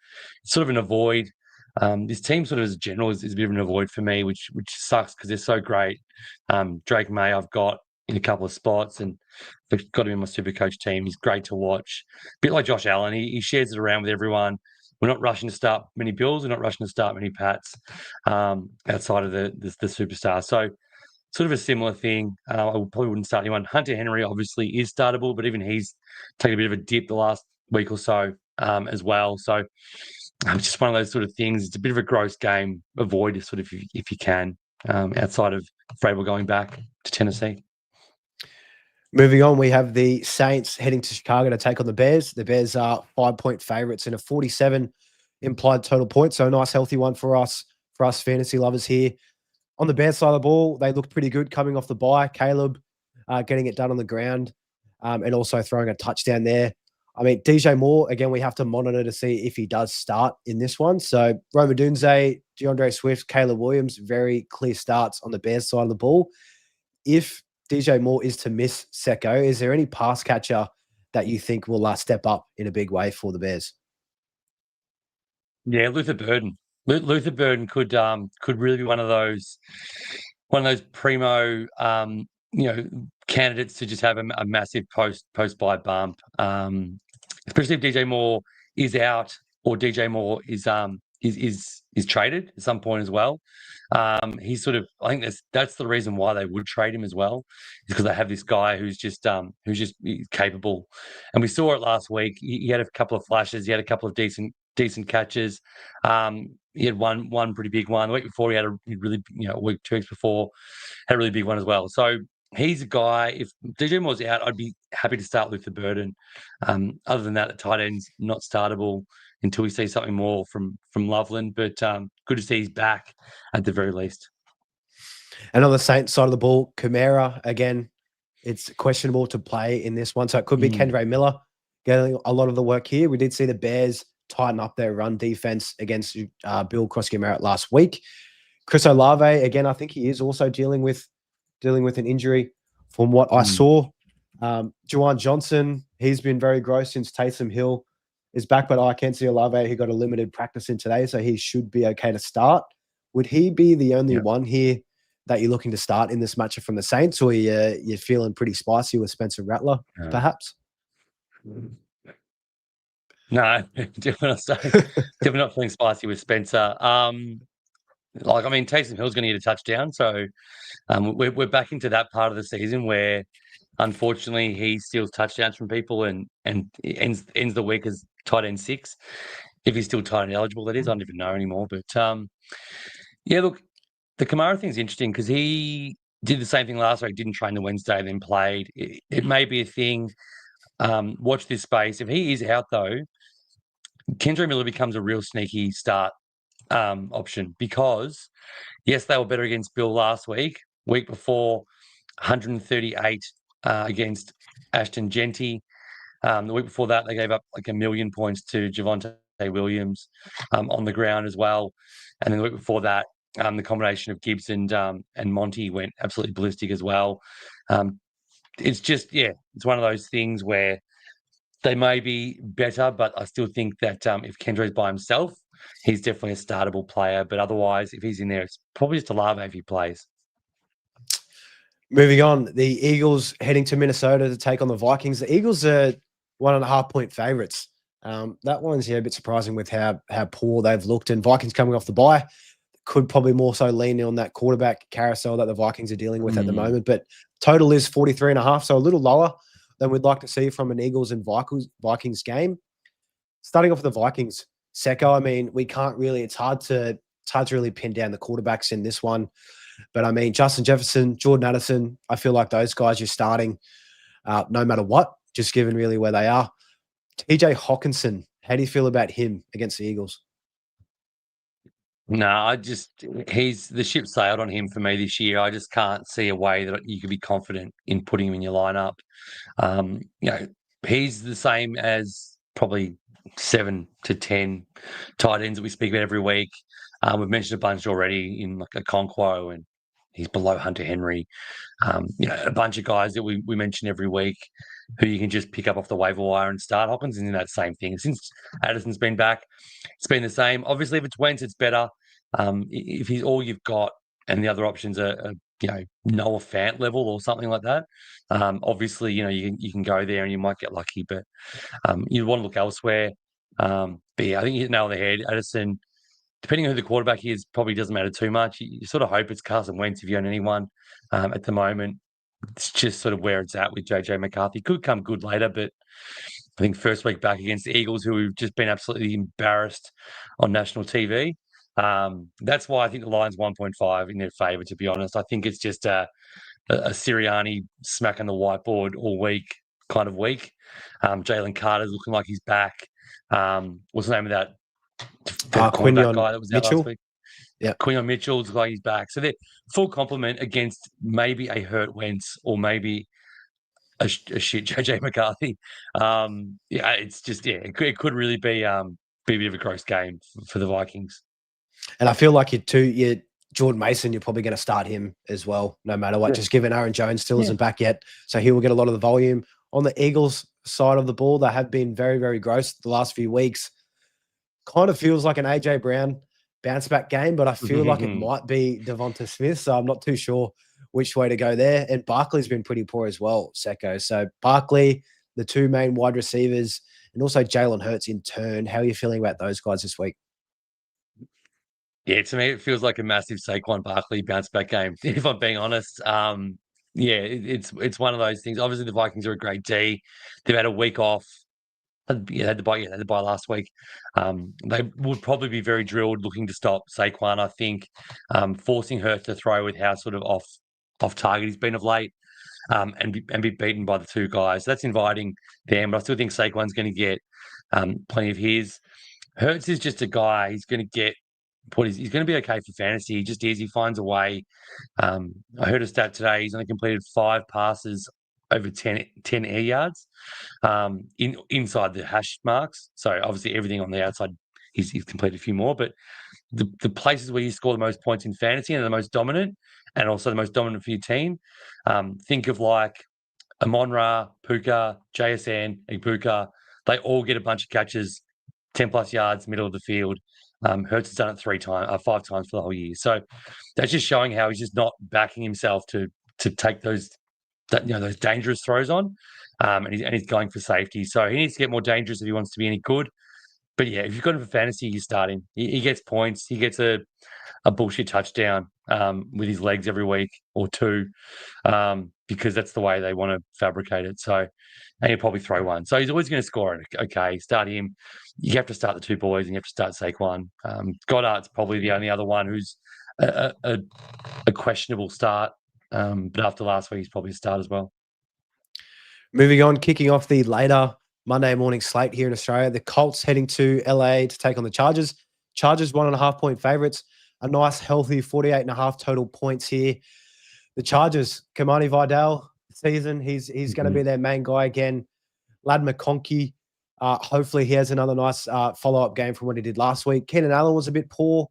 It's sort of an avoid. This team sort of as a general is a bit of an avoid for me, which sucks because they're so great. Drake May I've got in a couple of spots and I've got him in my SuperCoach team. He's great to watch. A bit like Josh Allen. He shares it around with everyone. we're not rushing to start many Bills. We're not rushing to start many Pats outside of the superstar. So sort of a similar thing. I probably wouldn't start anyone. Hunter Henry obviously is startable, but even he's taken a bit of a dip the last week or so as well. So just one of those sort of things. It's a bit of a gross game. Avoid sort of if you can outside of Vrabel going back to Tennessee. Moving on, we have the Saints heading to Chicago to take on the Bears. The Bears are 5-point favorites and a 47 implied total points. So a nice, healthy one for us fantasy lovers here. On the Bears side of the ball, they looked pretty good coming off the bye. Caleb getting it done on the ground and also throwing a touchdown there. I mean, DJ Moore, again, we have to monitor to see if he does start in this one. So Roma Dunze, DeAndre Swift, Caleb Williams, very clear starts on the Bears side of the ball. If DJ Moore is to miss Secko, is there any pass catcher that you think will step up in a big way for the Bears? Yeah, Luther Burden. Luther Burden could really be one of those primo candidates to just have a massive post buy bump. Especially if DJ Moore is out or DJ Moore is traded at some point as well. He's sort of, I think that's the reason why they would trade him as well, is because they have this guy who's just capable. And we saw it last week. He had a couple of flashes. He had a couple of decent catches. He had one pretty big one. The week before, he had a really, a week, 2 weeks before, had a really big one as well. So he's a guy, if DJ Moore's out, I'd be happy to start Luther Burden. Other than that, the tight end's not startable until we see something more from Loveland. But good to see he's back at the very least. And on the Saints side of the ball, Kamara, again, it's questionable to play in this one. So it could be Kendre Miller getting a lot of the work here. We did see the Bears tighten up their run defense against Bill Krosky-Merritt last week. Chris Olave, again, I think he is also dealing with an injury from what I saw. Juwan Johnson, he's been very gross since Taysom Hill is back, but I can see Olave, he got a limited practice in today, so he should be okay to start. Would he be the only one here that you're looking to start in this matchup from the Saints, or you're feeling pretty spicy with Spencer Rattler, perhaps? No, definitely not feeling spicy with Spencer. Taysom Hill's going to get a touchdown, so we're back into that part of the season where, unfortunately, he steals touchdowns from people and ends the week as tight end 6. If he's still tight end eligible, that is. I don't even know anymore. But look, the Kamara thing's interesting because he did the same thing last week. Didn't train the Wednesday, then played. It may be a thing. Watch this space. If he is out though, Kendre Miller becomes a real sneaky start option because, yes, they were better against Bill last week. Week before, 138 against Ashton Genty. The week before that, they gave up like 1 million points to Javonte Williams on the ground as well. And then the week before that, the combination of Gibbs and Monty went absolutely ballistic as well. It's just, it's one of those things where they may be better, but I still think that if Kendre's by himself, he's definitely a startable player. But otherwise, if he's in there, it's probably just Olave if he plays. Moving on, the Eagles heading to Minnesota to take on the Vikings. The Eagles are 1.5-point favorites. That one's a bit surprising with how poor they've looked. And Vikings coming off the bye could probably more so lean on that quarterback carousel that the Vikings are dealing with at the moment. But total is 43.5, so a little lower than we'd like to see from an Eagles and Vikings game. Starting off with the Vikings, Secko, it's hard to really pin down the quarterbacks in this one. But Justin Jefferson, Jordan Addison, I feel like those guys you're starting no matter what, just given really where they are. TJ Hawkinson, how do you feel about him against the Eagles? No, the ship sailed on him for me this year. I just can't see a way that you could be confident in putting him in your lineup. He's the same as probably 7 to 10 tight ends that we speak about every week. We've mentioned a bunch already in like a Conquo, and he's below Hunter Henry. A bunch of guys that we mention every week who you can just pick up off the waiver wire and start. Hawkins is in that same thing. Since Addison's been back, it's been the same. Obviously, if it's Wentz, it's better. If he's all you've got and the other options are Noah Fant level or something like that, obviously, you can go there and you might get lucky, but you want to look elsewhere. But yeah, I think you hit the nail on the head. Addison, depending on who the quarterback is, probably doesn't matter too much. You sort of hope it's Carson Wentz if you own anyone at the moment. It's just sort of where it's at with JJ McCarthy. Could come good later, but I think first week back against the Eagles, who have just been absolutely embarrassed on national TV. That's why I think the line's 1.5 in their favour, to be honest. I think it's just a Sirianni smacking the whiteboard all week kind of week. Jalen Carter's looking like he's back. What's the name of that cornerback guy that was out last week? Yeah, Quinyon Mitchell looks like he's back. So they're full complement against maybe a hurt Wentz or maybe a shit JJ McCarthy. It's just it could really be a bit of a gross game for the Vikings. And I feel like Jordan Mason, you're probably going to start him as well, no matter what. Just given Aaron Jones still isn't back yet, so he will get a lot of the volume. On the Eagles side of the ball, they have been very, very gross the last few weeks. Kind of feels like an AJ Brown bounce back game, but I feel like it might be Devonta Smith, so I'm not too sure which way to go there. And Barkley's been pretty poor as well, Secko. So Barkley, the two main wide receivers, and also Jalen Hurts in turn. How are you feeling about those guys this week? Yeah, to me, it feels like a massive Saquon Barkley bounce back game, if I'm being honest. It's one of those things. Obviously, the Vikings are a great D. They've had a week off. They had the bye last week. They would probably be very drilled looking to stop Saquon, I think, forcing Hurts to throw with how sort of off target he's been of late, and be beaten by the two guys. So that's inviting them, but I still think Saquon's going to get plenty of his. Hurts is just a guy. He's going to get he's going to be okay for fantasy. He just is. He finds a way. I heard a stat today. He's only completed 5 passes over 10 air yards inside the hash marks. So obviously everything on the outside, he's completed a few more. But the places where you score the most points in fantasy and the most dominant, and also the most dominant for your team, think of like Amon-Ra, Puka, JSN, Ibuka. They all get a bunch of catches, 10+ yards, middle of the field. Hurts has done it 5 times for the whole year. So that's just showing how he's just not backing himself to take those dangerous throws on, and he's going for safety. So he needs to get more dangerous if he wants to be any good. But yeah, if you've got him for fantasy, you start him. He gets points. He gets a bullshit touchdown with his legs every week or two, because that's the way they want to fabricate it. So, and he'll probably throw one. So he's always going to score it. Okay, start him. You have to start the two boys, and you have to start Saquon. Goddard's probably the only other one who's a questionable start. But after last week, he's probably a start as well. Moving on, kicking off the later Monday morning slate here in Australia, the Colts heading to LA to take on the Chargers. Chargers 1.5-point favorites. A nice, healthy 48.5 total points here. The Chargers, Kamani Vidal season, he's going to be their main guy again. Lad McConkey, hopefully he has another nice follow-up game from what he did last week. Keenan Allen was a bit poor.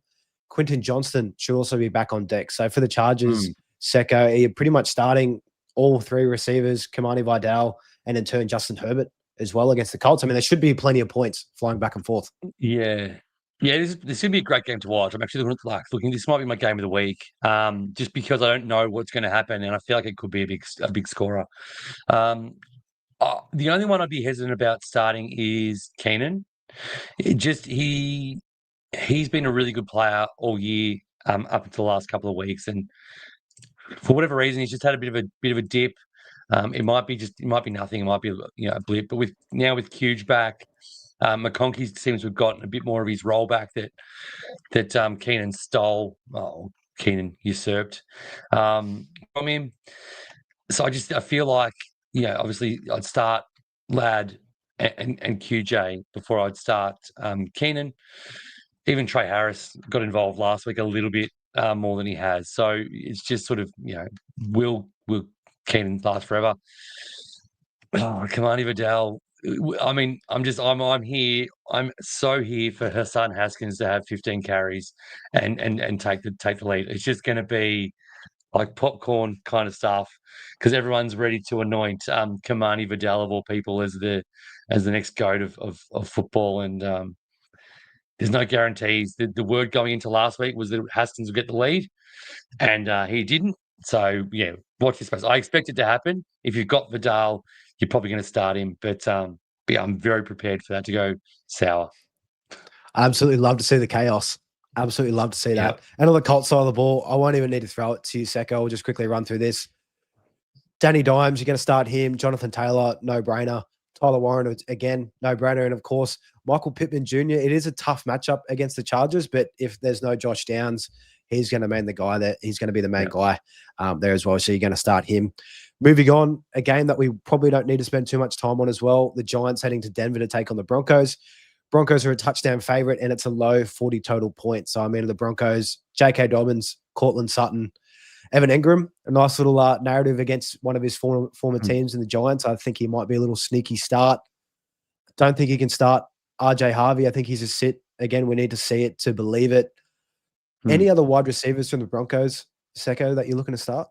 Quentin Johnston should also be back on deck. So for the Chargers, Secko, you're pretty much starting all 3 receivers, Kamani Vidal, and in turn Justin Herbert as well against the Colts. I mean, there should be plenty of points flying back and forth. Yeah. Yeah, this is going to be a great game to watch. I'm actually looking. This might be my game of the week, just because I don't know what's going to happen, and I feel like it could be a big scorer. The only one I'd be hesitant about starting is Keenan. He's been a really good player all year, up until the last couple of weeks, and for whatever reason, he's just had a bit of a dip. It might be nothing. It might be a blip. But with Huge back, McConkey seems to have gotten a bit more of his role back that Keenan stole. Oh, Keenan usurped. So I feel like obviously I'd start Ladd and QJ before I'd start Keenan. Even Trey Harris got involved last week a little bit more than he has. So it's just sort of will Keenan last forever? Oh, Kamani Vidal. I mean, I'm here. I'm so here for Hassan Haskins to have 15 carries and take the lead. It's just going to be like popcorn kind of stuff because everyone's ready to anoint Kamani Vidal of all people as the next GOAT of football. And there's no guarantees. The word going into last week was that Haskins would get the lead, and he didn't. So yeah, watch this space. I expect it to happen. If you've got Vidal, you're probably going to start him, but I'm very prepared for that to go sour. I absolutely love to see the chaos. Absolutely love to see that. Yep. And on the Colts side of the ball, I won't even need to throw it to you, Secko. I'll just quickly run through this. Danny Dimes, you're going to start him. Jonathan Taylor, no-brainer. Tyler Warren, again, no-brainer. And, of course, Michael Pittman Jr., it is a tough matchup against the Chargers, but if there's no Josh Downs, he's going to be the main guy there as well. So you're going to start him. Moving on, a game that we probably don't need to spend too much time on as well, the Giants heading to Denver to take on the Broncos. Broncos are a touchdown favorite, and it's a low 40 total points. So, I mean, the Broncos, J.K. Dobbins, Cortland Sutton, Evan Engram, a nice little narrative against one of his former teams in the Giants. I think he might be a little sneaky start. Don't think he can start RJ Harvey. I think he's a sit. Again, we need to see it to believe it. Any other wide receivers from the Broncos, Secko, that you're looking to start?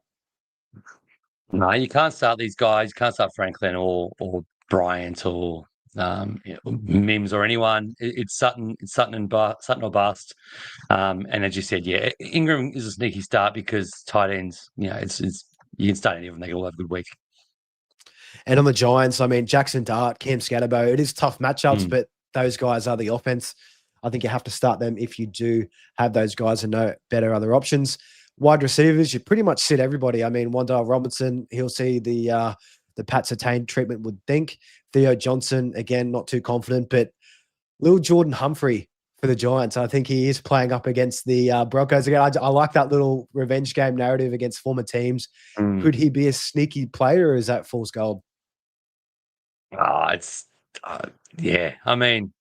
No, you can't start these guys. You can't start Franklin or Bryant or Mims or anyone. It's Sutton. It's Sutton or bust. And as you said, Ingram is a sneaky start because tight ends. It's you can start any of them. They all have a good week. And on the Giants, I mean, Jackson Dart, Cam Scatterbo, it is tough matchups, but those guys are the offense. I think you have to start them if you do have those guys and no better other options. Wide receivers, you pretty much sit everybody. I mean, Wan'Dale Robinson, he'll see the Pat Surtain treatment, would think. Theo Johnson, again, not too confident, but Lil Jordan Humphrey for the Giants. I think he is playing up against the Broncos. Again, I like that little revenge game narrative against former teams. Could he be a sneaky player, or is that fool's gold? Yeah. I mean,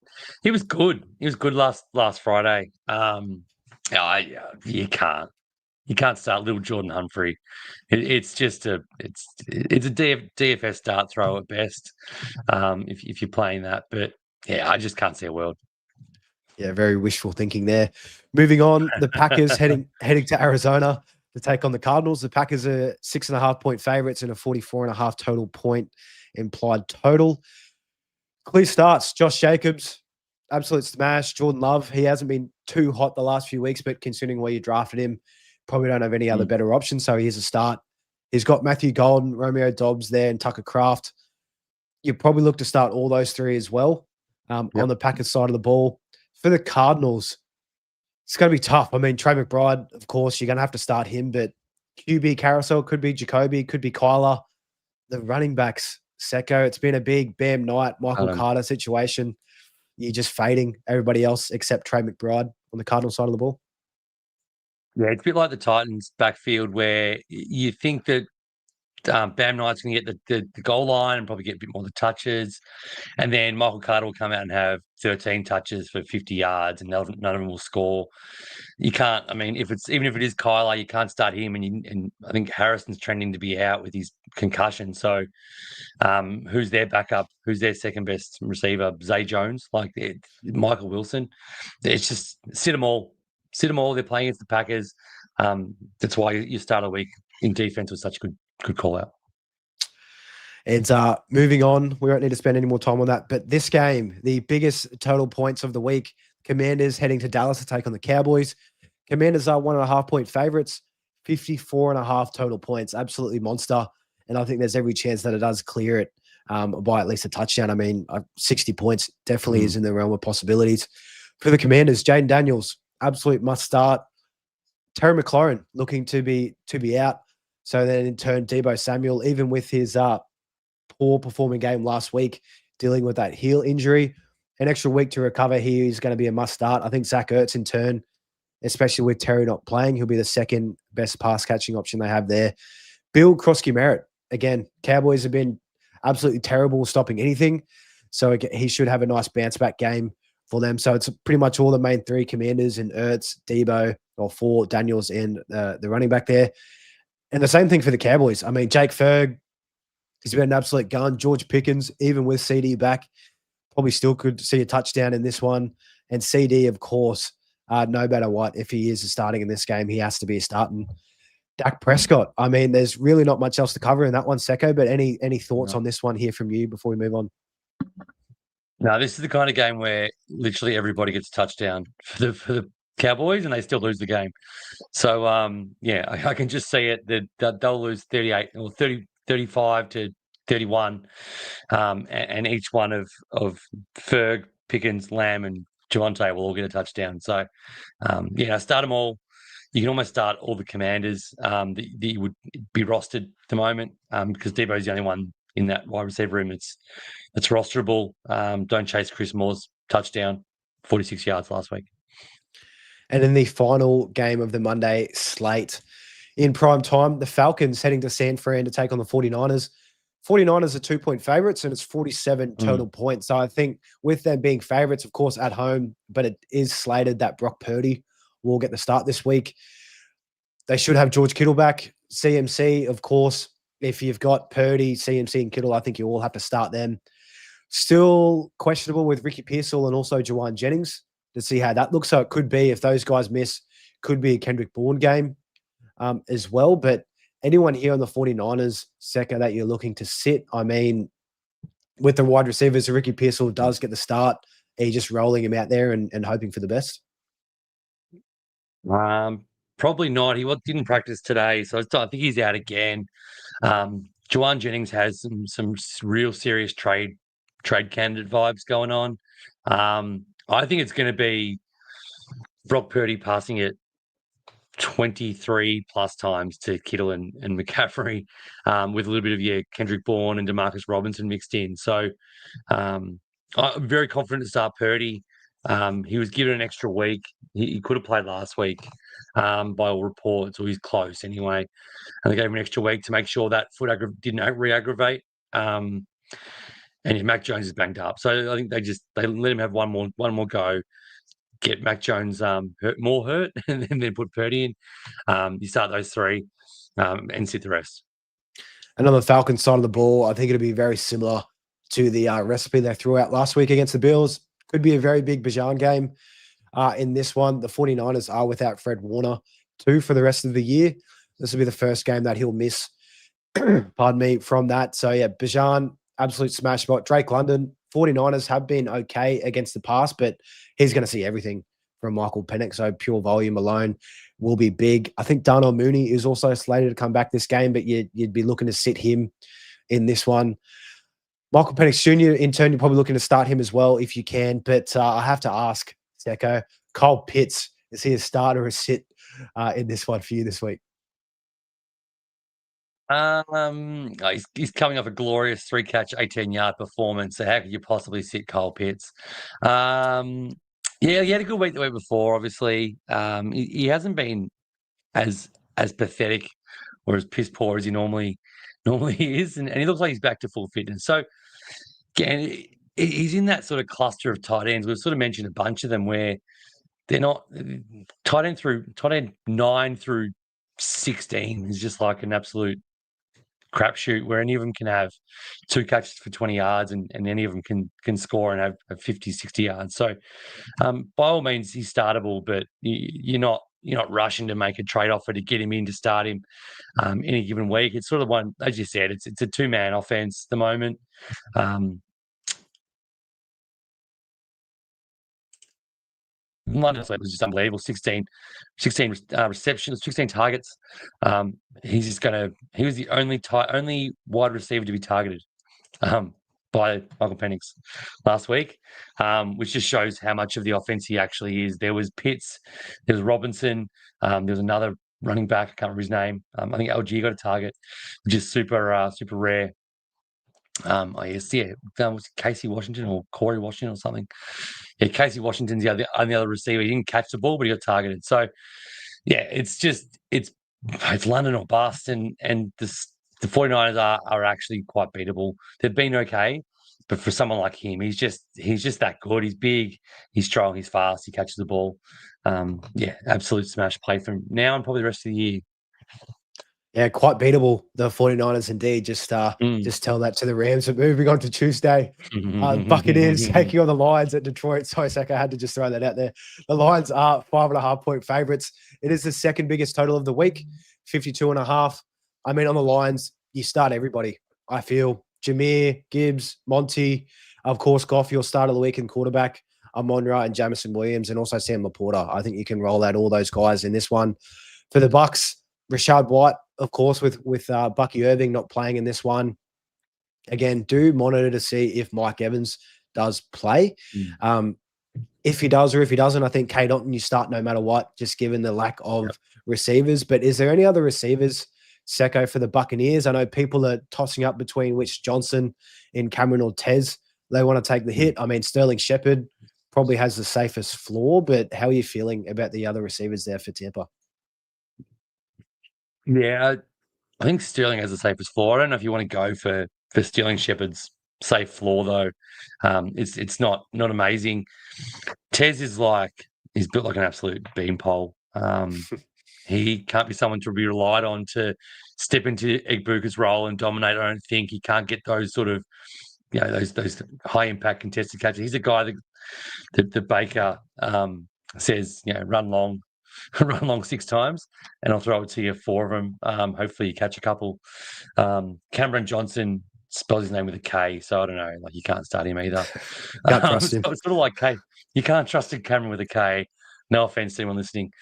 he was good. He was good last Friday. You can't start Little Jordan Humphrey. It's a DFS start throw at best. If you're playing that, but yeah, I just can't see a world. Yeah, very wishful thinking there. Moving on, the Packers heading to Arizona to take on the Cardinals. The Packers are 6.5-point favorites and a 44.5 total point implied total. Clear starts. Josh Jacobs, absolute smash. Jordan Love, he hasn't been too hot the last few weeks, but considering where you drafted him, probably don't have any other better options. So here's a start. He's got Matthew Golden, Romeo Dobbs there, and Tucker Kraft. You probably look to start all those three as well on the Packers side of the ball. For the Cardinals, it's going to be tough. I mean, Trey McBride, of course, you're going to have to start him, but QB carousel could be Jacoby, could be Kyler. The running backs, Secko, it's been a big Bam Knight, Michael Carter situation. You're just fading everybody else except Trey McBride on the Cardinals side of the ball. Yeah, it's a bit like the Titans backfield where you think that Bam Knight's going to get the goal line and probably get a bit more of the touches. And then Michael Carter will come out and have 13 touches for 50 yards and none of them will score. You can't, I mean, even if it is Kyler, you can't start him. And I think Harrison's trending to be out with his concussion. So who's their backup? Who's their second best receiver? Zay Jones, Michael Wilson. It's just sit them all. They're playing against the Packers. That's why you start a week in defense with such good call out. And moving on, we won't need to spend any more time on that. But this game, the biggest total points of the week, Commanders heading to Dallas to take on the Cowboys. Commanders are 1.5-point favorites, 54.5 total points, absolutely monster. And I think there's every chance that it does clear it by at least a touchdown. I mean, 60 points definitely is in the realm of possibilities. For the Commanders, Jaden Daniels, absolute must start. Terry McLaurin looking to be out. So then in turn, Deebo Samuel, even with his poor performing game last week, dealing with that heel injury, an extra week to recover here is going to be a must start. I think Zach Ertz in turn, especially with Terry not playing, he'll be the second best pass catching option they have there. Bill Krosky-Merritt, again, Cowboys have been absolutely terrible stopping anything. So he should have a nice bounce back game for them. So it's pretty much all the main three Commanders and Ertz, Deebo, or four Daniels and the running back there. And the same thing for the Cowboys. I mean, Jake Ferg, he's been an absolute gun. George Pickens, even with CD back, probably still could see a touchdown in this one. And CD, of course, no matter what, if he is starting in this game, he has to be starting. Dak Prescott, I mean, there's really not much else to cover in that one, Secko, but any thoughts on this one here from you before we move on? No, this is the kind of game where literally everybody gets a touchdown for the Cowboys and they still lose the game. So, I can just see it that they'll lose 38 or 35 to 31. And each one of Ferg, Pickens, Lamb, and Javonte will all get a touchdown. So, start them all. You can almost start all the commanders that you would be rostered at the moment because Debo's the only one in that wide receiver room that's rosterable. Don't chase Chris Moore's touchdown, 46 yards last week. And in the final game of the Monday slate, in prime time, the Falcons heading to San Fran to take on the 49ers. 49ers are 2-point favorites, and it's 47 total points. So I think with them being favorites, of course, at home, but it is slated that Brock Purdy will get the start this week. They should have George Kittle back. CMC, of course, if you've got Purdy, CMC, and Kittle, I think you all have to start them. Still questionable with Ricky Pearsall and also Juwan Jennings to see how that looks. So it could be, if those guys miss, could be a Kendrick Bourne game as well. But anyone here on the 49ers, Secko, that you're looking to sit? I mean, with the wide receivers, Ricky Pearsall does get the start. Are you just rolling him out there and hoping for the best? Probably not. He didn't practice today, so I think he's out again. Juwan Jennings has some real serious trade candidate vibes going on. I think it's going to be Brock Purdy passing it 23 plus times to Kittle and McCaffrey, with a little bit of Kendrick Bourne and Demarcus Robinson mixed in. So I'm very confident to start Purdy. He was given an extra week. He could have played last week by all reports, or he's close anyway. And they gave him an extra week to make sure that foot didn't re-aggravate. And Mac Jones is banged up. So I think they let him have one more go, get Mac Jones more hurt, and then put Purdy in. You start those three and sit the rest. And on the Falcons side of the ball, I think it'll be very similar to the recipe they threw out last week against the Bills. Could be a very big Bijan game in this one. The 49ers are without Fred Warner too for the rest of the year. This will be the first game that he'll miss, pardon me, from that. So, yeah, Bijan, absolute smash spot. Drake London, 49ers have been okay against the pass, but he's going to see everything from Michael Penix. So pure volume alone will be big. I think Darnell Mooney is also slated to come back this game, but you'd be looking to sit him in this one. Michael Penix Jr., in turn, you're probably looking to start him as well if you can. But I have to ask, Secko, Kyle Pitts, is he a start or a sit in this one for you this week? He's coming off a glorious 3-catch, 18-yard performance. So how could you possibly sit Kyle Pitts? He had a good week the week before. Obviously, he hasn't been as pathetic or as piss poor as he normally is, and he looks like he's back to full fitness. So again, he's in that sort of cluster of tight ends. We've sort of mentioned a bunch of them where they're not tight end 9 through 16 is just like an absolute crapshoot where any of them can have 2 catches for 20 yards and any of them can score and have 50, 60 yards. So by all means, he's startable, but you're not rushing to make a trade offer to get him in to start him any given week. It's sort of one, as you said, it's a 2-man offense at the moment. London was just unbelievable. 16 receptions, 16 targets. He was the only wide receiver to be targeted by Michael Penix last week, which just shows how much of the offense he actually is. There was Pitts, there was Robinson, there was another running back, I can't remember his name. I think LG got a target, which is super rare. Was Casey Washington or Corey Washington or something. Yeah, Casey Washington's the other receiver. He didn't catch the ball, but he got targeted. So, yeah, it's London or bust, and the 49ers are actually quite beatable. They've been okay, but for someone like him, he's just that good. He's big, he's strong, he's fast, he catches the ball. Absolute smash play from now and probably the rest of the year. Yeah, quite beatable, the 49ers indeed. Just tell that to the Rams. But moving on to Tuesday, Buccaneers taking on the Lions at Detroit. Sorry, Secko, I had to just throw that out there. The Lions are 5.5-point favorites. It is the second biggest total of the week, 52.5. I mean, on the Lions, you start everybody, I feel. Jameer, Gibbs, Monty, of course, Goff, your start of the week in quarterback, Amon-Ra and Jamison Williams, and also Sam Laporta. I think you can roll out all those guys in this one. For the Bucs, Rashad White, of course, with Bucky Irving not playing in this one. Again, do monitor to see if Mike Evans does play. if he does or if he doesn't, I think Kate Otten you start no matter what, just given the lack of receivers. But is there any other receivers, Secko, for the Buccaneers? I know people are tossing up between which Johnson and Cameron or Tez they want to take the hit. I mean, Sterling Shepard probably has the safest floor, but how are you feeling about the other receivers there for Tampa? Yeah, I think Sterling has the safest floor. I don't know if you want to go for Sterling Shepard's safe floor though. It's not amazing. Tez is he's built like an absolute beanpole. He can't be someone to be relied on to step into Egbuka's role and dominate. I don't think he can't get those sort of those high impact contested catches. He's a guy that Baker says run long. Run long 6 times, and I'll throw it to you 4 of them. Hopefully, you catch a couple. Cameron Johnson spells his name with a K, so I don't know. You can't start him either. Can't trust him. So it's sort of like K. You can't trust a Cameron with a K. No offense to anyone listening.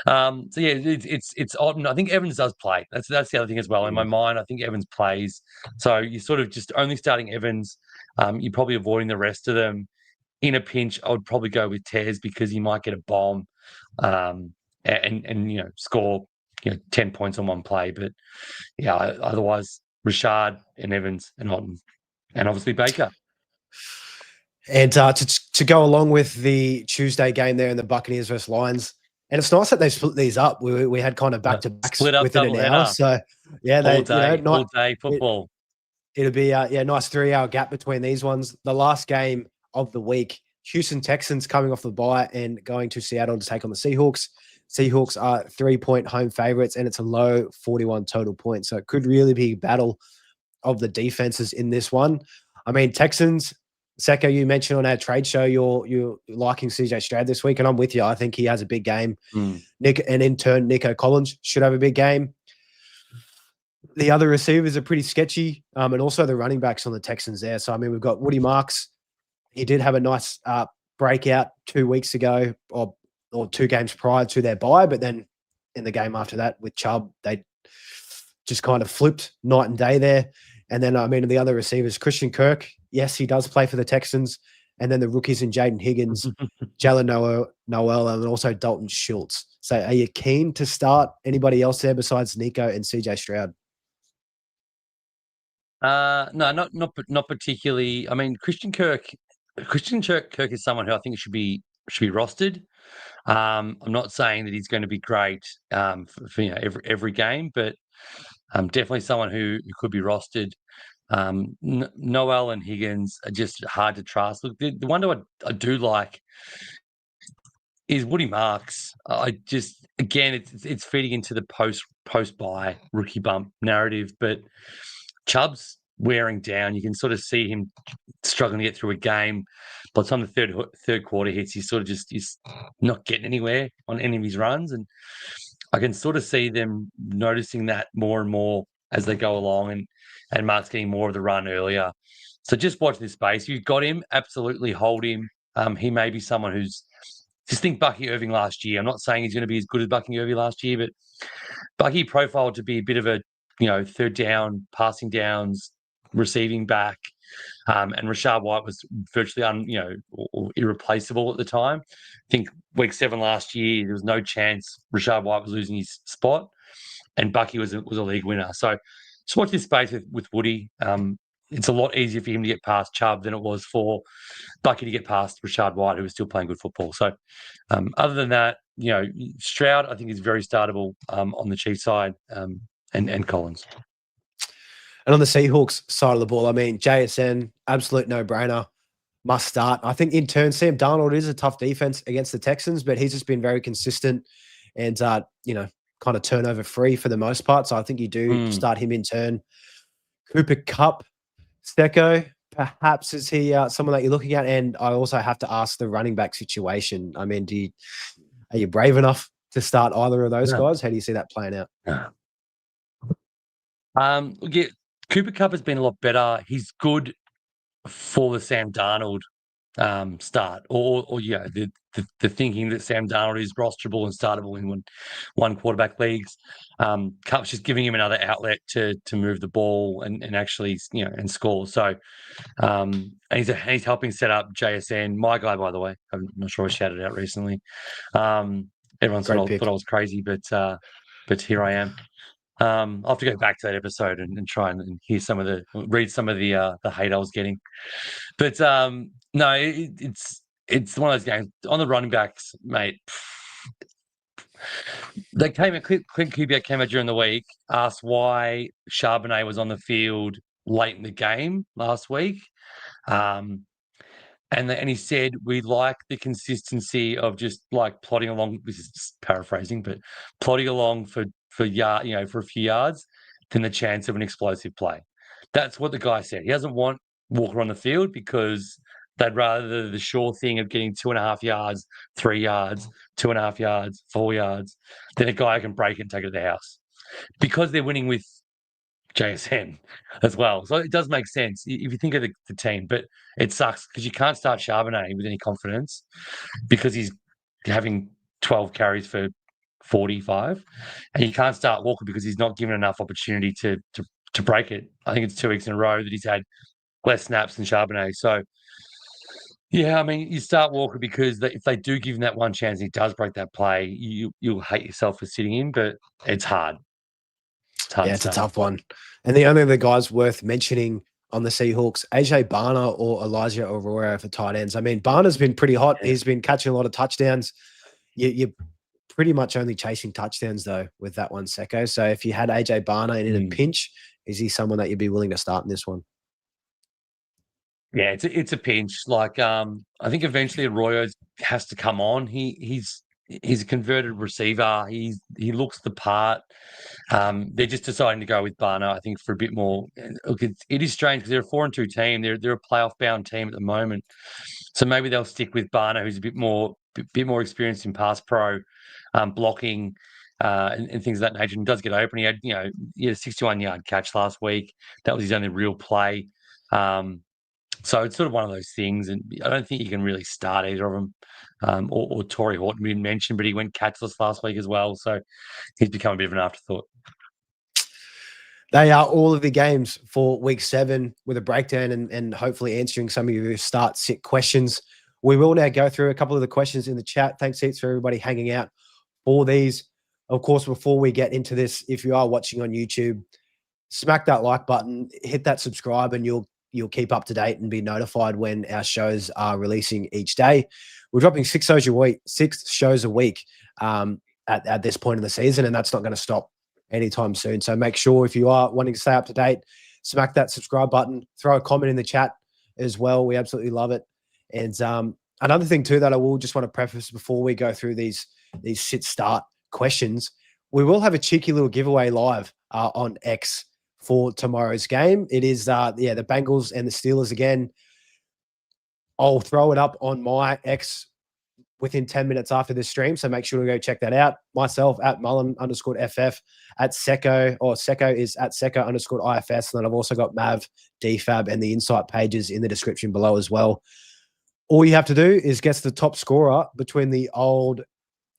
So yeah, it's odd. I think Evans does play. That's the other thing as well. In my mind, I think Evans plays. So you're sort of just only starting Evans. You're probably avoiding the rest of them. In a pinch, I would probably go with Tez because he might get a bomb. And score 10 points on one play, but otherwise Rashad and Evans and Otten and obviously Baker. And to go along with the Tuesday game there in the Buccaneers versus Lions, and it's nice that they split these up. We had kind of back to backs within an hour, so all day football. It'll be nice 3-hour gap between these ones. The last game of the week, Houston Texans coming off the bye and going to Seattle to take on the Seahawks. Seahawks are 3-point home favorites, and it's a low 41 total points. So it could really be a battle of the defenses in this one. I mean, Texans, Secko, you mentioned on our trade show you're liking CJ Stroud this week, and I'm with you. I think he has a big game. Nick, and in turn, Nico Collins should have a big game. The other receivers are pretty sketchy, and also the running backs on the Texans there. So, I mean, we've got Woody Marks. He did have a nice breakout 2 weeks ago or 2 games prior to their bye, but then in the game after that with Chubb, they just kind of flipped night and day there. And then, I mean, the other receivers, Christian Kirk, yes, he does play for the Texans, and then the rookies in Jaden Higgins, Jalen Noel, and also Dalton Schultz. So are you keen to start anybody else there besides Nico and CJ Stroud? No, not particularly. I mean, Christian Kirk is someone who I think should be rostered. I'm not saying that he's going to be great for every game, but definitely someone who could be rostered. Noel and Higgins are just hard to trust. Look, the one I do like is Woody Marks. It's feeding into the post buy rookie bump narrative, but Chubb's wearing down. You can sort of see him struggling to get through a game. By the time the third quarter hits, he's sort of he's not getting anywhere on any of his runs. And I can sort of see them noticing that more and more as they go along, and Mark's getting more of the run earlier. So just watch this space. You've got him, absolutely hold him. He may be someone who's just think Bucky Irving last year. I'm not saying he's going to be as good as Bucky Irving last year, but Bucky profiled to be a bit of a third down, passing downs, receiving back. And Rashad White was virtually irreplaceable at the time. I think week 7 last year, there was no chance Rashad White was losing his spot, and Bucky was a league winner. So just watch this space with Woody. It's a lot easier for him to get past Chubb than it was for Bucky to get past Rashad White, who was still playing good football. So other than that, Stroud, I think, is very startable on the Chiefs side, and Collins. And on the Seahawks side of the ball, I mean, JSN, absolute no-brainer, must start. I think in turn, Sam Darnold is a tough defense against the Texans, but he's just been very consistent and, kind of turnover-free for the most part. So I think you do start him in turn. Cooper Kupp, Secko, perhaps is he someone that you're looking at? And I also have to ask the running back situation. I mean, are you brave enough to start either of those guys? How do you see that playing out? Cooper Kupp has been a lot better. He's good for the Sam Darnold start, or the thinking that Sam Darnold is rosterable and startable in one quarterback leagues. Cup's just giving him another outlet to move the ball and actually and score. So and he's helping set up JSN, my guy, by the way. I'm not sure I shouted out recently. Everyone thought I was crazy, but here I am. I'll have to go back to that episode and try and hear read some of the hate I was getting. But no, it's one of those games on the running backs, mate. They Clint Kubiak came out during the week, asked why Charbonnet was on the field late in the game last week. And he said, we like the consistency of just like plodding along. This is just paraphrasing, but plodding along for a few yards than the chance of an explosive play. That's what the guy said. He doesn't want Walker on the field because they'd rather the sure thing of getting 2.5 yards, 3 yards, 2.5 yards, 4 yards than a guy who can break it and take it to the house. Because they're winning with JSN as well. So it does make sense if you think of the team, but it sucks because you can't start Charbonnet with any confidence because he's having 12 carries for 45, and you can't start Walker because he's not given enough opportunity to break it. I think it's 2 weeks in a row that he's had less snaps than Charbonnet. So yeah, I mean, you start Walker because if they do give him that one chance, he does break that play. You'll hate yourself for sitting him, but it's hard. It's a tough one. And the only other guys worth mentioning on the Seahawks, AJ Barner or Elijah Aurora for tight ends. I mean, Barner's been pretty hot. Yeah. He's been catching a lot of touchdowns. You're pretty much only chasing touchdowns, though, with that one, Secko. So if you had AJ Barner in a pinch, is he someone that you'd be willing to start in this one? Yeah, it's a pinch. Like, I think eventually Arroyo has to come on. He's a converted receiver. He looks the part. They're just deciding to go with Barner, I think, for a bit more. Look, it is strange because they're a 4-2 team. They're a playoff-bound team at the moment, so maybe they'll stick with Barner, who's a bit more experienced in pass pro, blocking, and things of that nature. And does get open. He had a 61-yard catch last week. That was his only real play. So it's sort of one of those things, and I don't think you can really start either of them. Or Torrey Horton we didn't mention, but he went catchless last week as well, so he's become a bit of an afterthought. They are all of the games for week 7 with a breakdown and hopefully answering some of your start-sit questions. We will now go through a couple of the questions in the chat. Thanks heaps for everybody hanging out for these. Of course, before we get into this, if you are watching on YouTube, smack that like button, hit that subscribe, and you'll keep up to date and be notified when our shows are releasing each day. We're dropping 6 shows a week at this point in the season, and that's not going to stop anytime soon. So make sure if you are wanting to stay up to date, smack that subscribe button, throw a comment in the chat as well. We absolutely love it. And another thing too that I will just want to preface before we go through these sit-start questions, we will have a cheeky little giveaway live on X for tomorrow's game. It is the Bengals and the Steelers again. I'll throw it up on my X within 10 minutes after this stream, so make sure to go check that out. Myself at Mullin_FF, at Secko, or Secko is at Secko_IFS, and then I've also got Mav, DFAB, and the Insight pages in the description below as well. All you have to do is guess the top scorer between the old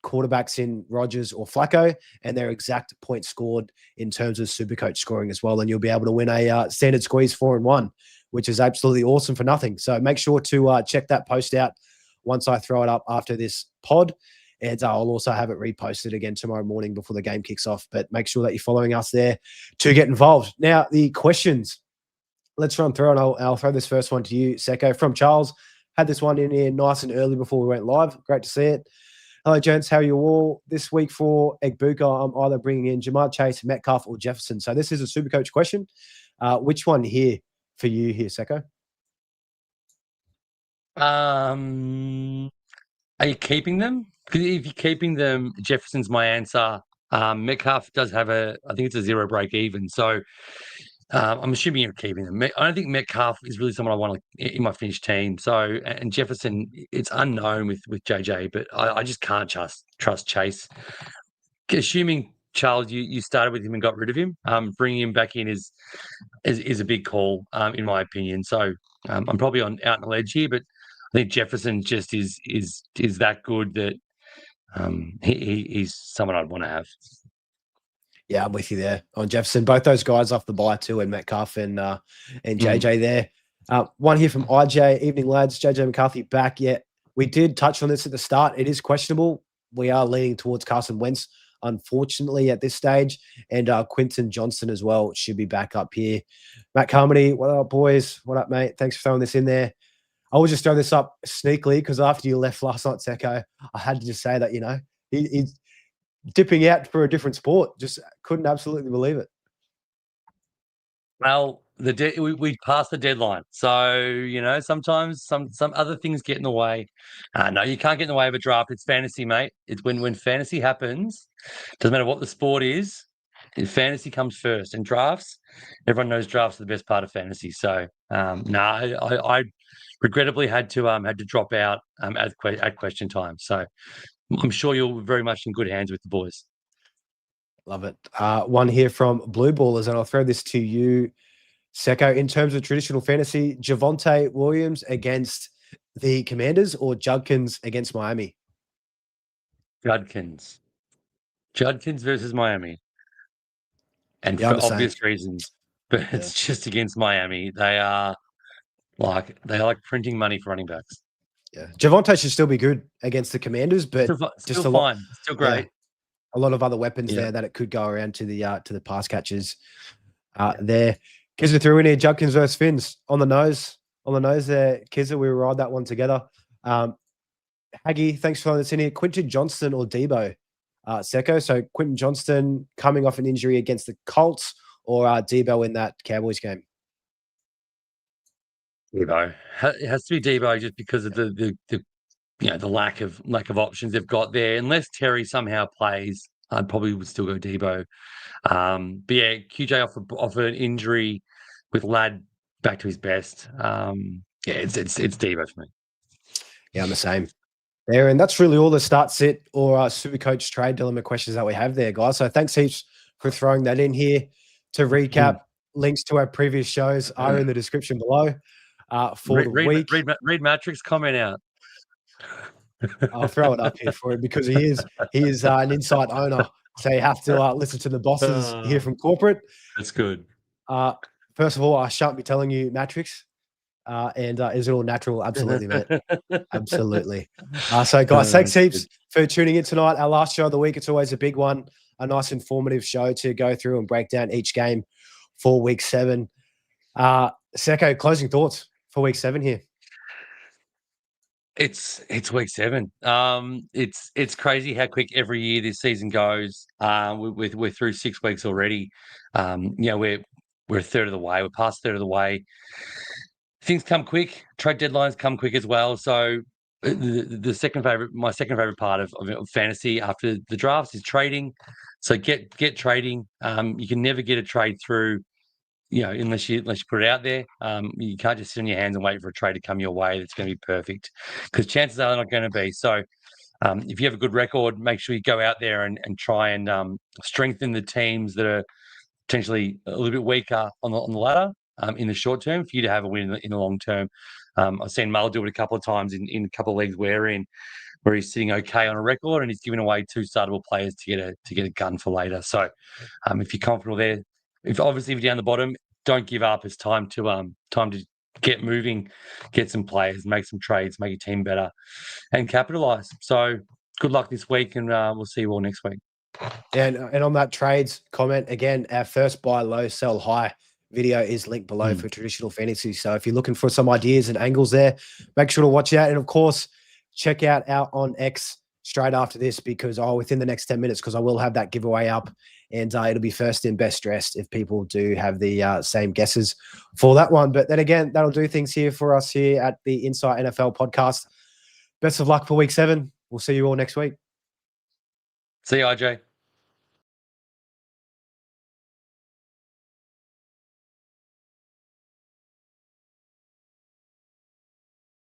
quarterbacks in Rodgers or Flacco and their exact points scored in terms of SuperCoach scoring as well, and you'll be able to win a standard squeeze 4-1, which is absolutely awesome for nothing. So make sure to check that post out once I throw it up after this pod, and I'll also have it reposted again tomorrow morning before the game kicks off. But make sure that you're following us there to get involved. Now, the questions. Let's run through, and I'll throw this first one to you, Secko, from Charles. Had this one in here nice and early before we went live. Great to see it. Hello, gents. How are you all? This week for Egbuka, I'm either bringing in Jamar Chase, Metcalf, or Jefferson. So this is a SuperCoach question. Which one here for you here, Secko? Are you keeping them? Because if you're keeping them, Jefferson's my answer. Metcalf does have I think it's a 0 break even. So I'm assuming you're keeping them. I don't think Metcalf is really someone I want in my finished team. So, and Jefferson, it's unknown with JJ, but I just can't trust Chase. Assuming, Charles, you started with him and got rid of him, bringing him back in is a big call, in my opinion. So I'm probably out on the ledge here, but think Jefferson just is that good that he's someone I'd want to have. Yeah, I'm with you there on Jefferson. Both those guys off the bye too, and Metcalf and JJ there. One here from IJ. Evening, lads. JJ McCarthy back. Yeah, we did touch on this at the start. It is questionable. We are leaning towards Carson Wentz, unfortunately, at this stage. And Quinton Johnson as well should be back up here. Matt Carmody, what up, boys? What up, mate? Thanks for throwing this in there. I will just throw this up sneakily because after you left last night, Secko, I had to just say that, he's dipping out for a different sport. Just couldn't absolutely believe it. Well, we passed the deadline, so sometimes some other things get in the way. No, you can't get in the way of a draft. It's fantasy, mate. It's when fantasy happens. Doesn't matter what the sport is. Fantasy comes first, and drafts. Everyone knows drafts are the best part of fantasy. So, I regrettably had to drop out at question time. So, I'm sure you're very much in good hands with the boys. Love it. One here from Blue Ballers, and I'll throw this to you, Secko. In terms of traditional fantasy, Javonte Williams against the Commanders or Judkins against Miami? Judkins versus Miami. And Yeah, for obvious reasons, but it's just against Miami. They are like printing money for running backs. Yeah, Javonte should still be good against the Commanders, but still fine, still great. Yeah, a lot of other weapons there that it could go around to the pass catchers. There, Kizza threw in here Judkins versus Finns on the nose there. Kizza, we ride that one together. Haggy, thanks for throwing this in here. Quinton Johnston or Debo? Secko. So Quinton Johnston coming off an injury against the Colts, or Debo in that Cowboys game? Debo. It has to be Debo just because of the lack of options they've got there. Unless Terry somehow plays, I probably would still go Debo. But yeah, QJ off an injury with Ladd back to his best. It's Debo for me. Yeah, I'm the same there, and that's really all the start sit or SuperCoach trade dilemma questions that we have there, guys. So thanks heaps for throwing that in here. To recap, links to our previous shows are in the description below. For the week, read Matrix comment out. I'll throw it up here for him because he is an inside owner, so you have to listen to the bosses here from corporate. That's good. First of all, I shan't be telling you Matrix. And is it all natural? Absolutely, mate. Absolutely. So, guys, thanks heaps for tuning in tonight. Our last show of the week. It's always a big one, a nice informative show to go through and break down each game for week 7. Secko, closing thoughts for week 7 here. It's week 7. It's crazy how quick every year this season goes. We're through 6 weeks already. We're a third of the way. We're past a third of the way. Things come quick. Trade deadlines come quick as well. So my second favorite part of fantasy after the drafts is trading. So get trading. You can never get a trade through, unless you put it out there. You can't just sit on your hands and wait for a trade to come your way that's going to be perfect, because chances are they're not going to be. So if you have a good record, make sure you go out there and try and strengthen the teams that are potentially a little bit weaker on the ladder in the short term for you to have a win in the long term. I've seen Mull do it a couple of times in a couple of leagues we're in, where he's sitting okay on a record and he's giving away 2 startable players to get a gun for later. So if you're comfortable there, if you're down the bottom, don't give up. It's time to get moving, get some players, make some trades, make your team better, and capitalize. So good luck this week, and we'll see you all next week. And on that trades comment, again, our first buy low, sell high video is linked below for traditional fantasy. So if you're looking for some ideas and angles there, make sure to watch out. And of course, check out our on X straight after this, because within the next 10 minutes, because I will have that giveaway up, and it'll be first in best dressed if people do have the same guesses for that one. But then again, that'll do things here for us here at the Insight NFL podcast. Best of luck for week 7. We'll see you all next week. See you, RJ.